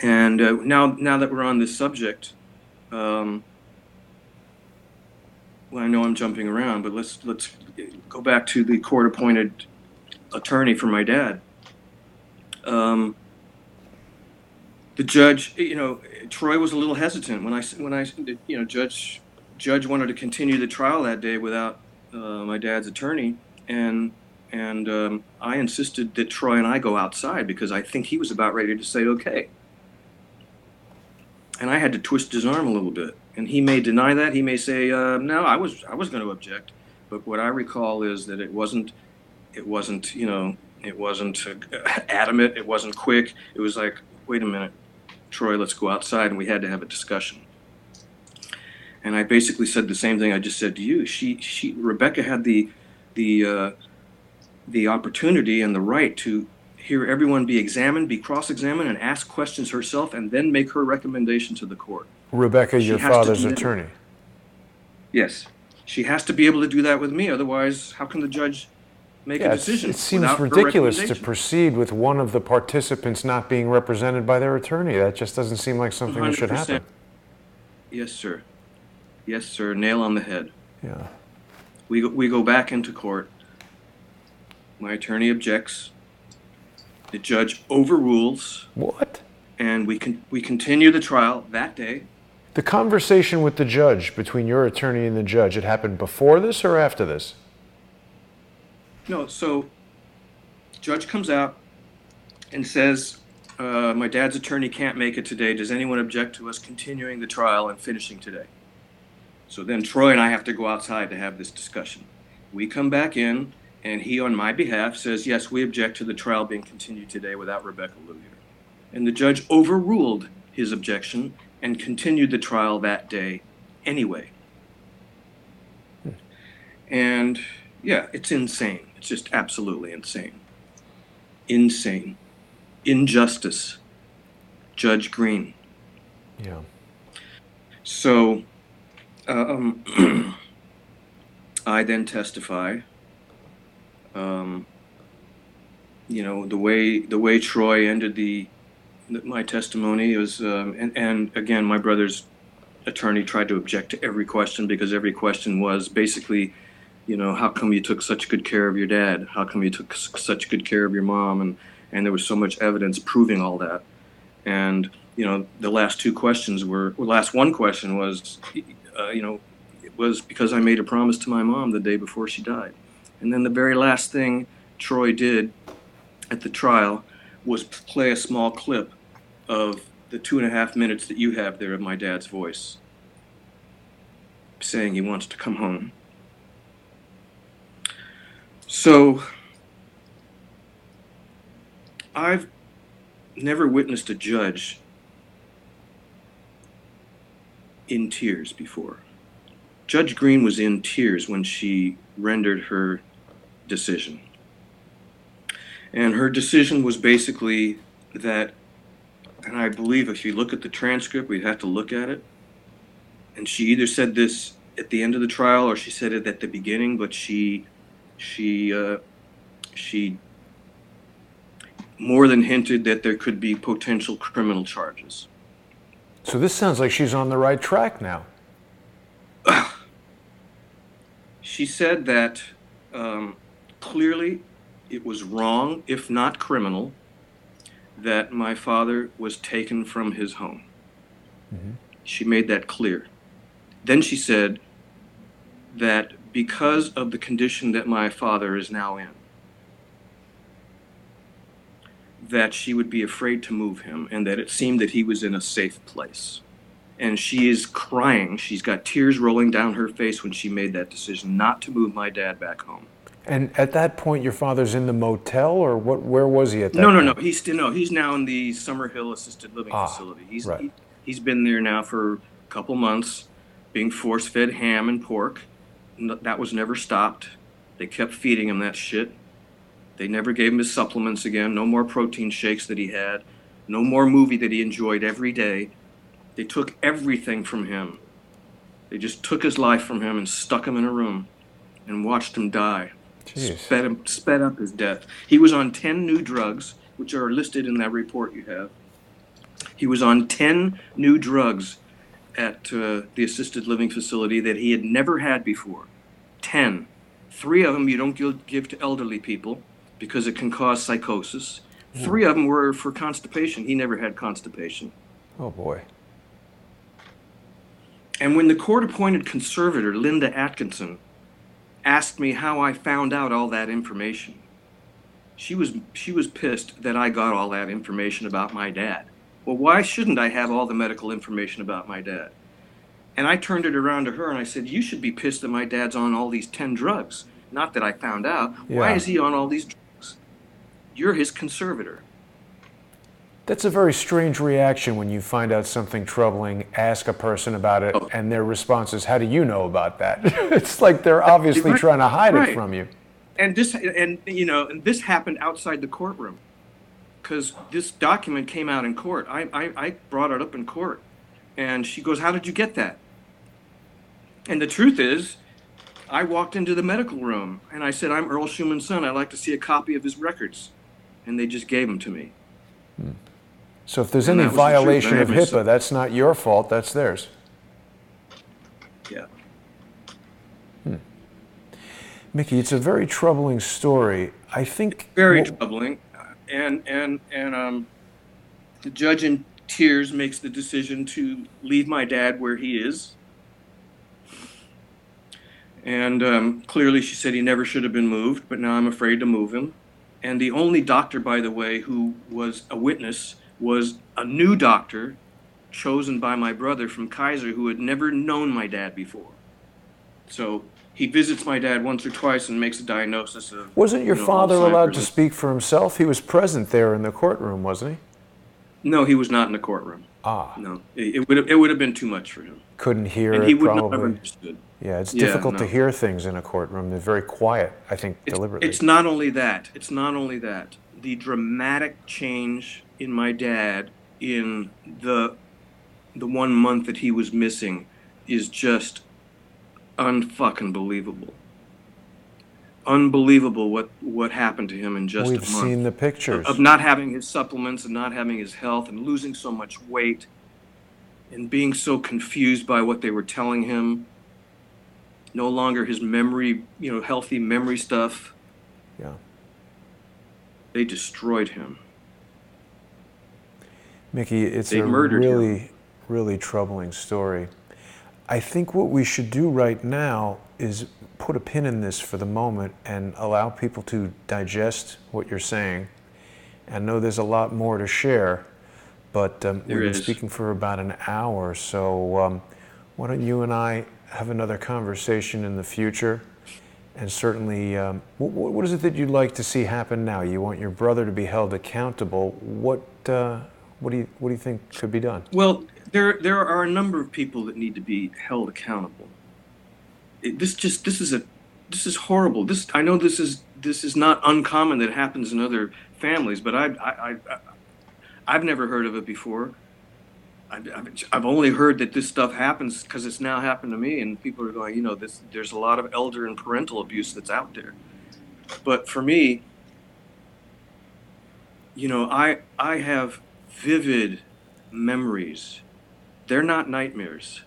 And now that we're on this subject, well, I know I'm jumping around, but let's go back to the court-appointed attorney for my dad. The judge, Troy was a little hesitant when I judge wanted to continue the trial that day without my dad's attorney, and I insisted that Troy and I go outside because I think he was about ready to say okay. And I had to twist his arm a little bit, and he may deny that. He may say, "No, I was going to object," but what I recall is that it wasn't adamant. It wasn't quick. It was like, "Wait a minute, Troy, let's go outside," and we had to have a discussion. And I basically said the same thing I just said to you. Rebecca had the opportunity and the right to hear everyone be examined, be cross-examined, and ask questions herself, and then make her recommendation to the court. Rebecca, your father's attorney. Yes. She has to be able to do that with me. Otherwise, how can the judge make a decision? It seems ridiculous to proceed with one of the participants not being represented by their attorney. That just doesn't seem like something that should happen. Yes, sir. Yes, sir. Nail on the head. Yeah. We go back into court. My attorney objects. The judge overrules. What? And we continue the trial that day. The conversation with the judge, between your attorney and the judge, it happened before this or after this? No, so judge comes out and says, my dad's attorney can't make it today. Does anyone object to us continuing the trial and finishing today? So then Troy and I have to go outside to have this discussion. We come back in, and he, on my behalf, says, yes, we object to the trial being continued today without Rebecca Lou here. And the judge overruled his objection and continued the trial that day anyway. And yeah, it's insane. It's just absolutely insane. Insane. Injustice. Judge Green. Yeah. So I then testify. The way Troy ended my testimony was, and again, my brother's attorney tried to object to every question, because every question was basically, how come you took such good care of your dad? How come you took such good care of your mom? And there was so much evidence proving all that. And, the last two questions last one question was, it was because I made a promise to my mom the day before she died. And then the very last thing Troy did at the trial was play a small clip of the 2.5 minutes that you have there of my dad's voice saying he wants to come home. So I've never witnessed a judge in tears before. Judge Green was in tears when she rendered her decision. And her decision was basically that, and I believe if you look at the transcript, we'd have to look at it, and she either said this at the end of the trial or she said it at the beginning, but she more than hinted that there could be potential criminal charges. So this sounds like she's on the right track now. She said that clearly it was wrong, if not criminal, that my father was taken from his home. Mm-hmm. She made that clear. Then she said that because of the condition that my father is now in, that she would be afraid to move him, and that it seemed that he was in a safe place. And she is crying. She's got tears rolling down her face when she made that decision not to move my dad back home. And at that point, your father's in the motel, or what? Where was he at that No, no, point? no. He's now in the Summer Hill Assisted Living Facility. Right. He's been there now for a couple months, being force-fed ham and pork. That was never stopped. They kept feeding him that shit. They never gave him his supplements again. No more protein shakes that he had. No more movie that he enjoyed every day. They took everything from him. They just took his life from him and stuck him in a room and watched him die. Jeez. Sped up his death. He was on 10 new drugs, which are listed in that report you have. He was on 10 new drugs at the assisted living facility that he had never had before. 10. 3 of them you don't give to elderly people because it can cause psychosis. 3 of them were for constipation. He never had constipation. Oh, boy. And when the court-appointed conservator, Linda Atkinson, asked me how I found out all that information, she was pissed that I got all that information about my dad. Well, why shouldn't I have all the medical information about my dad? And I turned it around to her and I said, you should be pissed that my dad's on all these 10 drugs. Not that I found out. Yeah. Why is he on all these drugs? You're his conservator. That's a very strange reaction when you find out something troubling, ask a person about it, and their response is, how do you know about that? It's like they're obviously trying to hide it from you. And this happened outside the courtroom, because this document came out in court. I brought it up in court, and she goes, how did you get that? And the truth is, I walked into the medical room, and I said, I'm Earl Schuman's son. I'd like to see a copy of his records. And they just gave them to me. So if there's any violation of HIPAA, that's not your fault, that's theirs. Yeah. Micky, it's a very troubling story. I think very troubling. And the judge in tears makes the decision to leave my dad where he is. And clearly she said he never should have been moved, but now I'm afraid to move him. And the only doctor, by the way, who was a witness was a new doctor chosen by my brother from Kaiser who had never known my dad before. So he visits my dad once or twice and makes a diagnosis of... Wasn't your father allowed to speak for himself? He was present there in the courtroom, wasn't he? No, he was not in the courtroom. No, it would have been too much for him. Couldn't hear and it, he would probably. not have understood. Yeah, it's difficult to hear things in a courtroom. They're very quiet, I think, deliberately. It's not only that. It's not only that. The dramatic change in my dad in the 1 month that he was missing is just unfucking believable. Unbelievable what happened to him in just a month. We've seen the pictures. Of not having his supplements and not having his health and losing so much weight and being so confused by what they were telling him. No longer his memory, healthy memory stuff. Yeah. They destroyed him. Micky, it's a really, really troubling story. I think what we should do right now is put a pin in this for the moment and allow people to digest what you're saying. I know there's a lot more to share, but we've been speaking for about an hour, so why don't you and I have another conversation in the future? And certainly, what is it that you'd like to see happen now? You want your brother to be held accountable. What do you think could be done? Well, there are a number of people that need to be held accountable. This is horrible. I know this is not uncommon that it happens in other families, but I've never heard of it before. I've only heard that this stuff happens because it's now happened to me, and people are going, there's a lot of elder and parental abuse that's out there. But for me, I have vivid memories. They're not nightmares.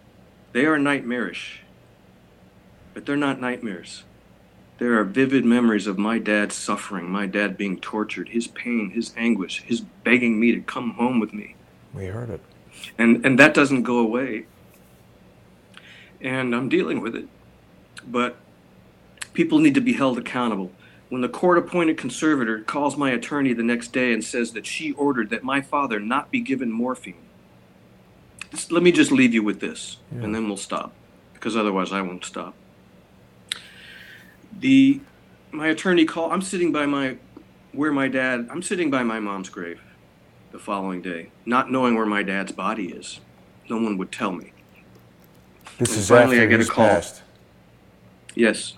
They are nightmarish, but they're not nightmares. There are vivid memories of my dad suffering, my dad being tortured, his pain, his anguish, his begging me to come home with me. We heard it. And that doesn't go away. And I'm dealing with it. But people need to be held accountable. When the court-appointed conservator calls my attorney the next day and says that she ordered that my father not be given morphine, let me just leave you with this, and then we'll stop, because otherwise I won't stop. My attorney called. I'm sitting by my mom's grave the following day, not knowing where my dad's body is. No one would tell me. This And is finally, after I get a he's call. passed. Yes.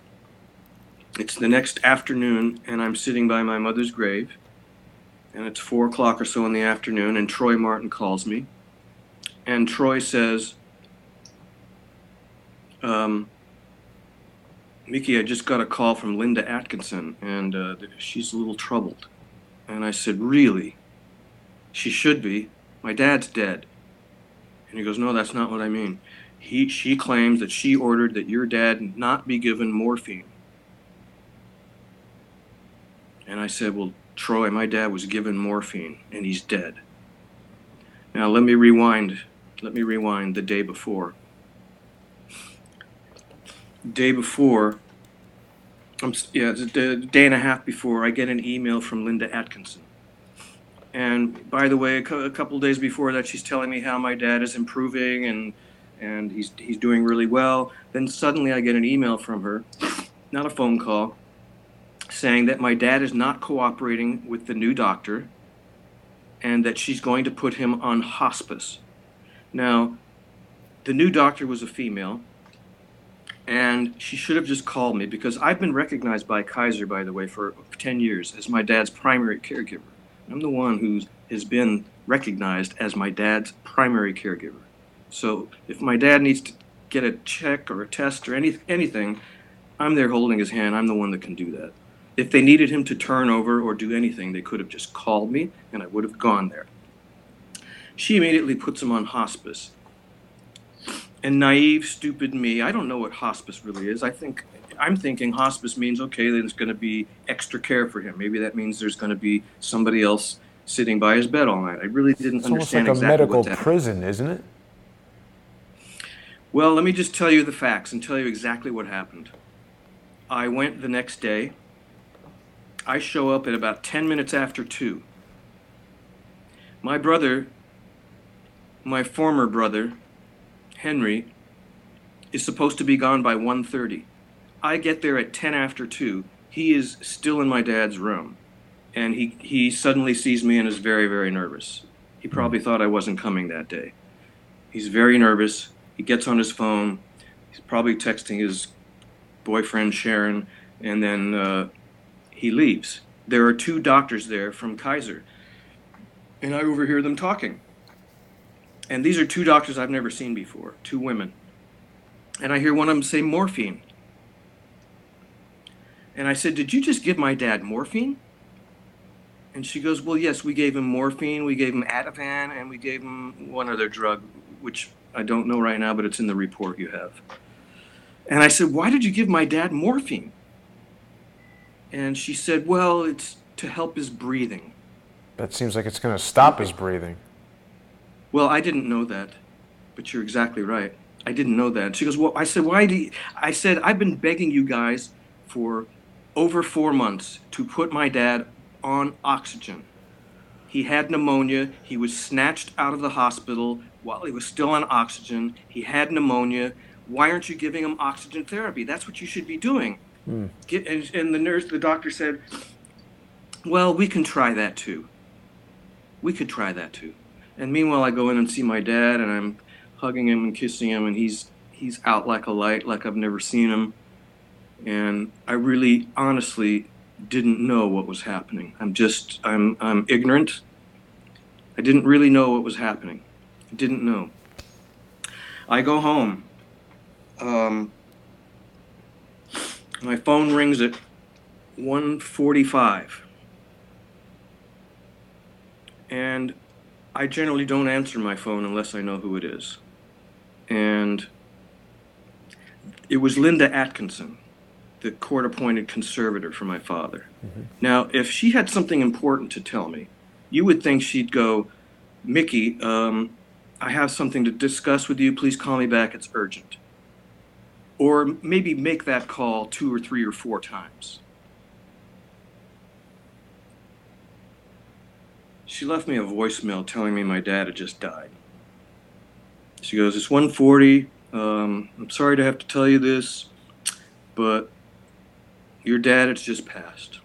It's the next afternoon, and I'm sitting by my mother's grave, and it's 4 o'clock or so in the afternoon, and Troy Martin calls me, and Troy says, Mickey, I just got a call from Linda Atkinson, and she's a little troubled. And I said, really? She should be. My dad's dead. And he goes, no, that's not what I mean. She claims that she ordered that your dad not be given morphine. And I said, well, Troy, my dad was given morphine, and he's dead. Now, let me rewind the day before. Day before, the day and a half before, I get an email from Linda Atkinson. And by the way, a couple days before that, she's telling me how my dad is improving and he's doing really well. Then suddenly I get an email from her, not a phone call, saying that my dad is not cooperating with the new doctor and that she's going to put him on hospice. Now, the new doctor was a female, and she should have just called me, because I've been recognized by Kaiser, by the way, for 10 years as my dad's primary caregiver. I'm the one who has been recognized as my dad's primary caregiver. So if my dad needs to get a check or a test or anything, I'm there holding his hand. I'm the one that can do that. If they needed him to turn over or do anything, they could have just called me, and I would have gone there. She immediately puts him on hospice. And naive, stupid me, I don't know what hospice really is. I'm thinking hospice means, okay, then it's going to be extra care for him. Maybe that means there's going to be somebody else sitting by his bed all night. I really didn't understand It's almost like a exactly medical what that prison, isn't it? Well, let me just tell you the facts and tell you exactly what happened. I went the next day. I show up at about 10 minutes after 2. My brother, my former brother, Henry, is supposed to be gone by 1:30. I get there at 10 after 2. He is still in my dad's room. And he suddenly sees me and is very, very nervous. He probably thought I wasn't coming that day. He's very nervous. He gets on his phone. He's probably texting his boyfriend, Sharon, and then he leaves. There are 2 doctors there from Kaiser. And I overhear them talking. And these are 2 doctors I've never seen before, 2 women. And I hear one of them say morphine. And I said, did you just give my dad morphine? And she goes, well, yes, we gave him morphine, we gave him Ativan, and we gave him one other drug, which I don't know right now, but it's in the report you have. And I said, why did you give my dad morphine? And she said, well, it's to help his breathing. That seems like it's going to stop his breathing. Well, I didn't know that, but you're exactly right. I didn't know that. She goes, well, I said, why do you? I said, I've been begging you guys for over 4 months to put my dad on oxygen. He had pneumonia. He was snatched out of the hospital while he was still on oxygen. He had pneumonia. Why aren't you giving him oxygen therapy? That's what you should be doing. And the doctor said, well, we can try that too. We could try that too. And meanwhile, I go in and see my dad, and I'm hugging him and kissing him, and he's out like a light, like I've never seen him. And I really, honestly, didn't know what was happening. I'm ignorant. I didn't really know what was happening. I didn't know. I go home. My phone rings at 1:45. And I generally don't answer my phone unless I know who it is. And it was Linda Atkinson. the court-appointed conservator for my father. Now, if she had something important to tell me, you would think she'd go, Mickey, I have something to discuss with you. Please call me back. It's urgent. Or maybe make that call 2 or 3 or 4 times. She left me a voicemail telling me my dad had just died. She goes, it's 1:40. I'm sorry to have to tell you this, but your dad has just passed.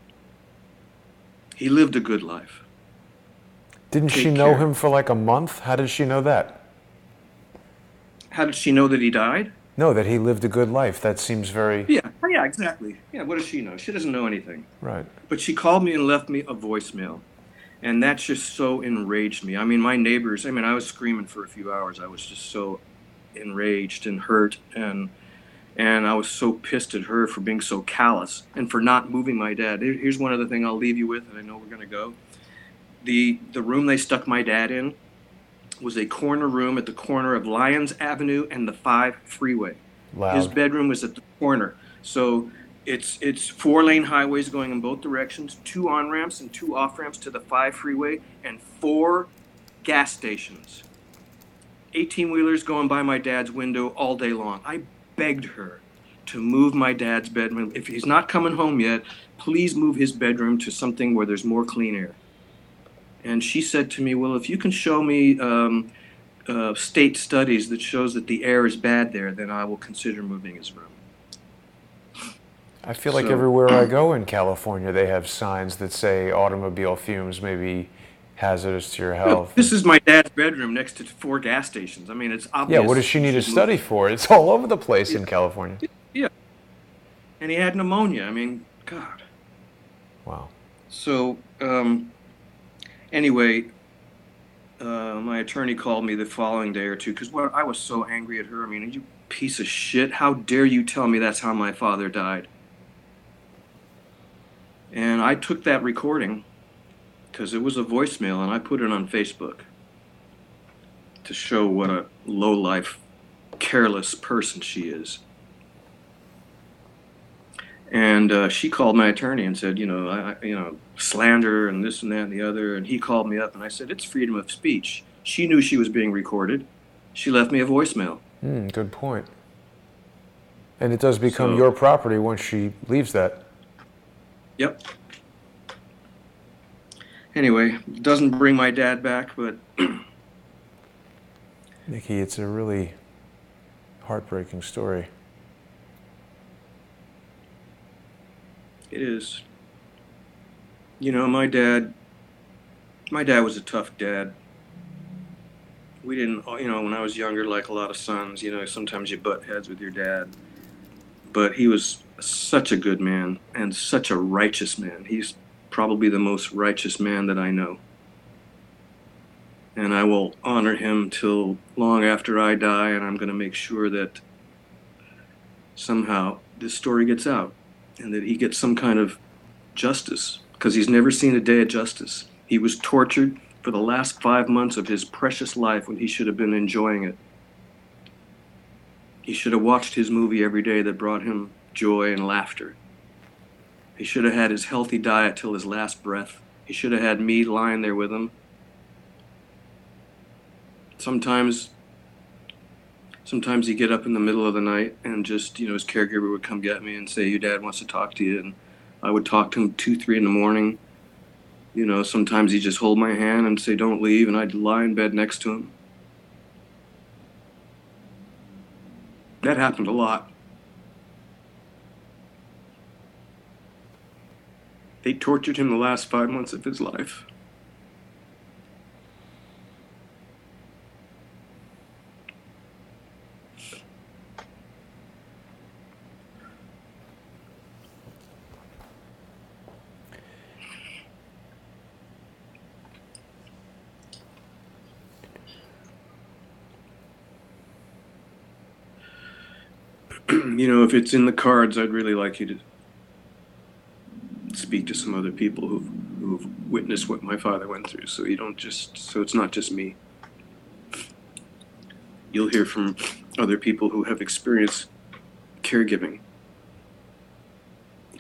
He lived a good life. Didn't Take she know care. him for like a month? How did she know that? How did she know that he died? No, that he lived a good life. That seems very... Yeah, exactly. Yeah, what does she know? She doesn't know anything. Right. But she called me and left me a voicemail. And that just so enraged me. I mean, my neighbors, I was screaming for a few hours. I was just so enraged and hurt. And I was so pissed at her for being so callous and for not moving my dad. Here's one other thing I'll leave you with, and I know we're going to go. The room they stuck my dad in was a corner room at the corner of Lyons Avenue and the 5 freeway. Loud. His bedroom was at the corner. So it's 4-lane highways going in both directions, 2 on-ramps and 2 off-ramps to the 5 freeway, and 4 gas stations. 18-wheelers going by my dad's window all day long. I begged her to move my dad's bedroom. If he's not coming home yet, please move his bedroom to something where there's more clean air. And she said to me, well, if you can show me state studies that shows that the air is bad there, then I will consider moving his room. I feel like everywhere I go in California, they have signs that say automobile fumes may be hazardous to your health. This is my dad's bedroom next to 4 gas stations. It's obvious. Yeah, what does she need a study for? It's all over the place in California. Yeah. And he had pneumonia. God. Wow. So, anyway, my attorney called me the following day or two because I was so angry at her. You piece of shit. How dare you tell me that's how my father died? And I took that recording because it was a voicemail and I put it on Facebook to show what a low-life, careless person she is. And she called my attorney and said, slander and this and that and the other. And he called me up and I said, it's freedom of speech. She knew she was being recorded. She left me a voicemail. Good point. And it does become your property once she leaves that. Yep. Anyway, doesn't bring my dad back, but... Mickey, it's a really heartbreaking story. It is. My dad was a tough dad. We didn't, when I was younger, like a lot of sons, sometimes you butt heads with your dad. But he was such a good man and such a righteous man. He's probably the most righteous man that I know. And I will honor him till long after I die, and I'm going to make sure that somehow this story gets out and that he gets some kind of justice, because he's never seen a day of justice. He was tortured for the last 5 months of his precious life when he should have been enjoying it. He should have watched his movie every day that brought him joy and laughter. He should have had his healthy diet till his last breath. He should have had me lying there with him. Sometimes he'd get up in the middle of the night and just, his caregiver would come get me and say, your dad wants to talk to you. And I would talk to him 2, 3 in the morning. Sometimes he'd just hold my hand and say, don't leave. And I'd lie in bed next to him. That happened a lot. They tortured him the last 5 months of his life. If it's in the cards, I'd really like you to speak to some other people who've witnessed what my father went through, so it's not just me. You'll hear from other people who have experienced caregiving.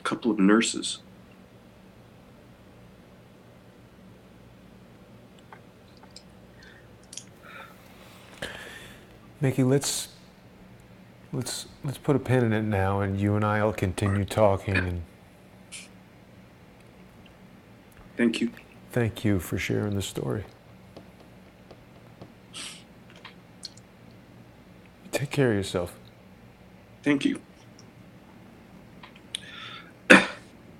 couple of nurses. Micky, let's put a pin in it now, and you and I will continue talking. And Thank you. thank you for sharing the story. Take care of yourself. Thank you.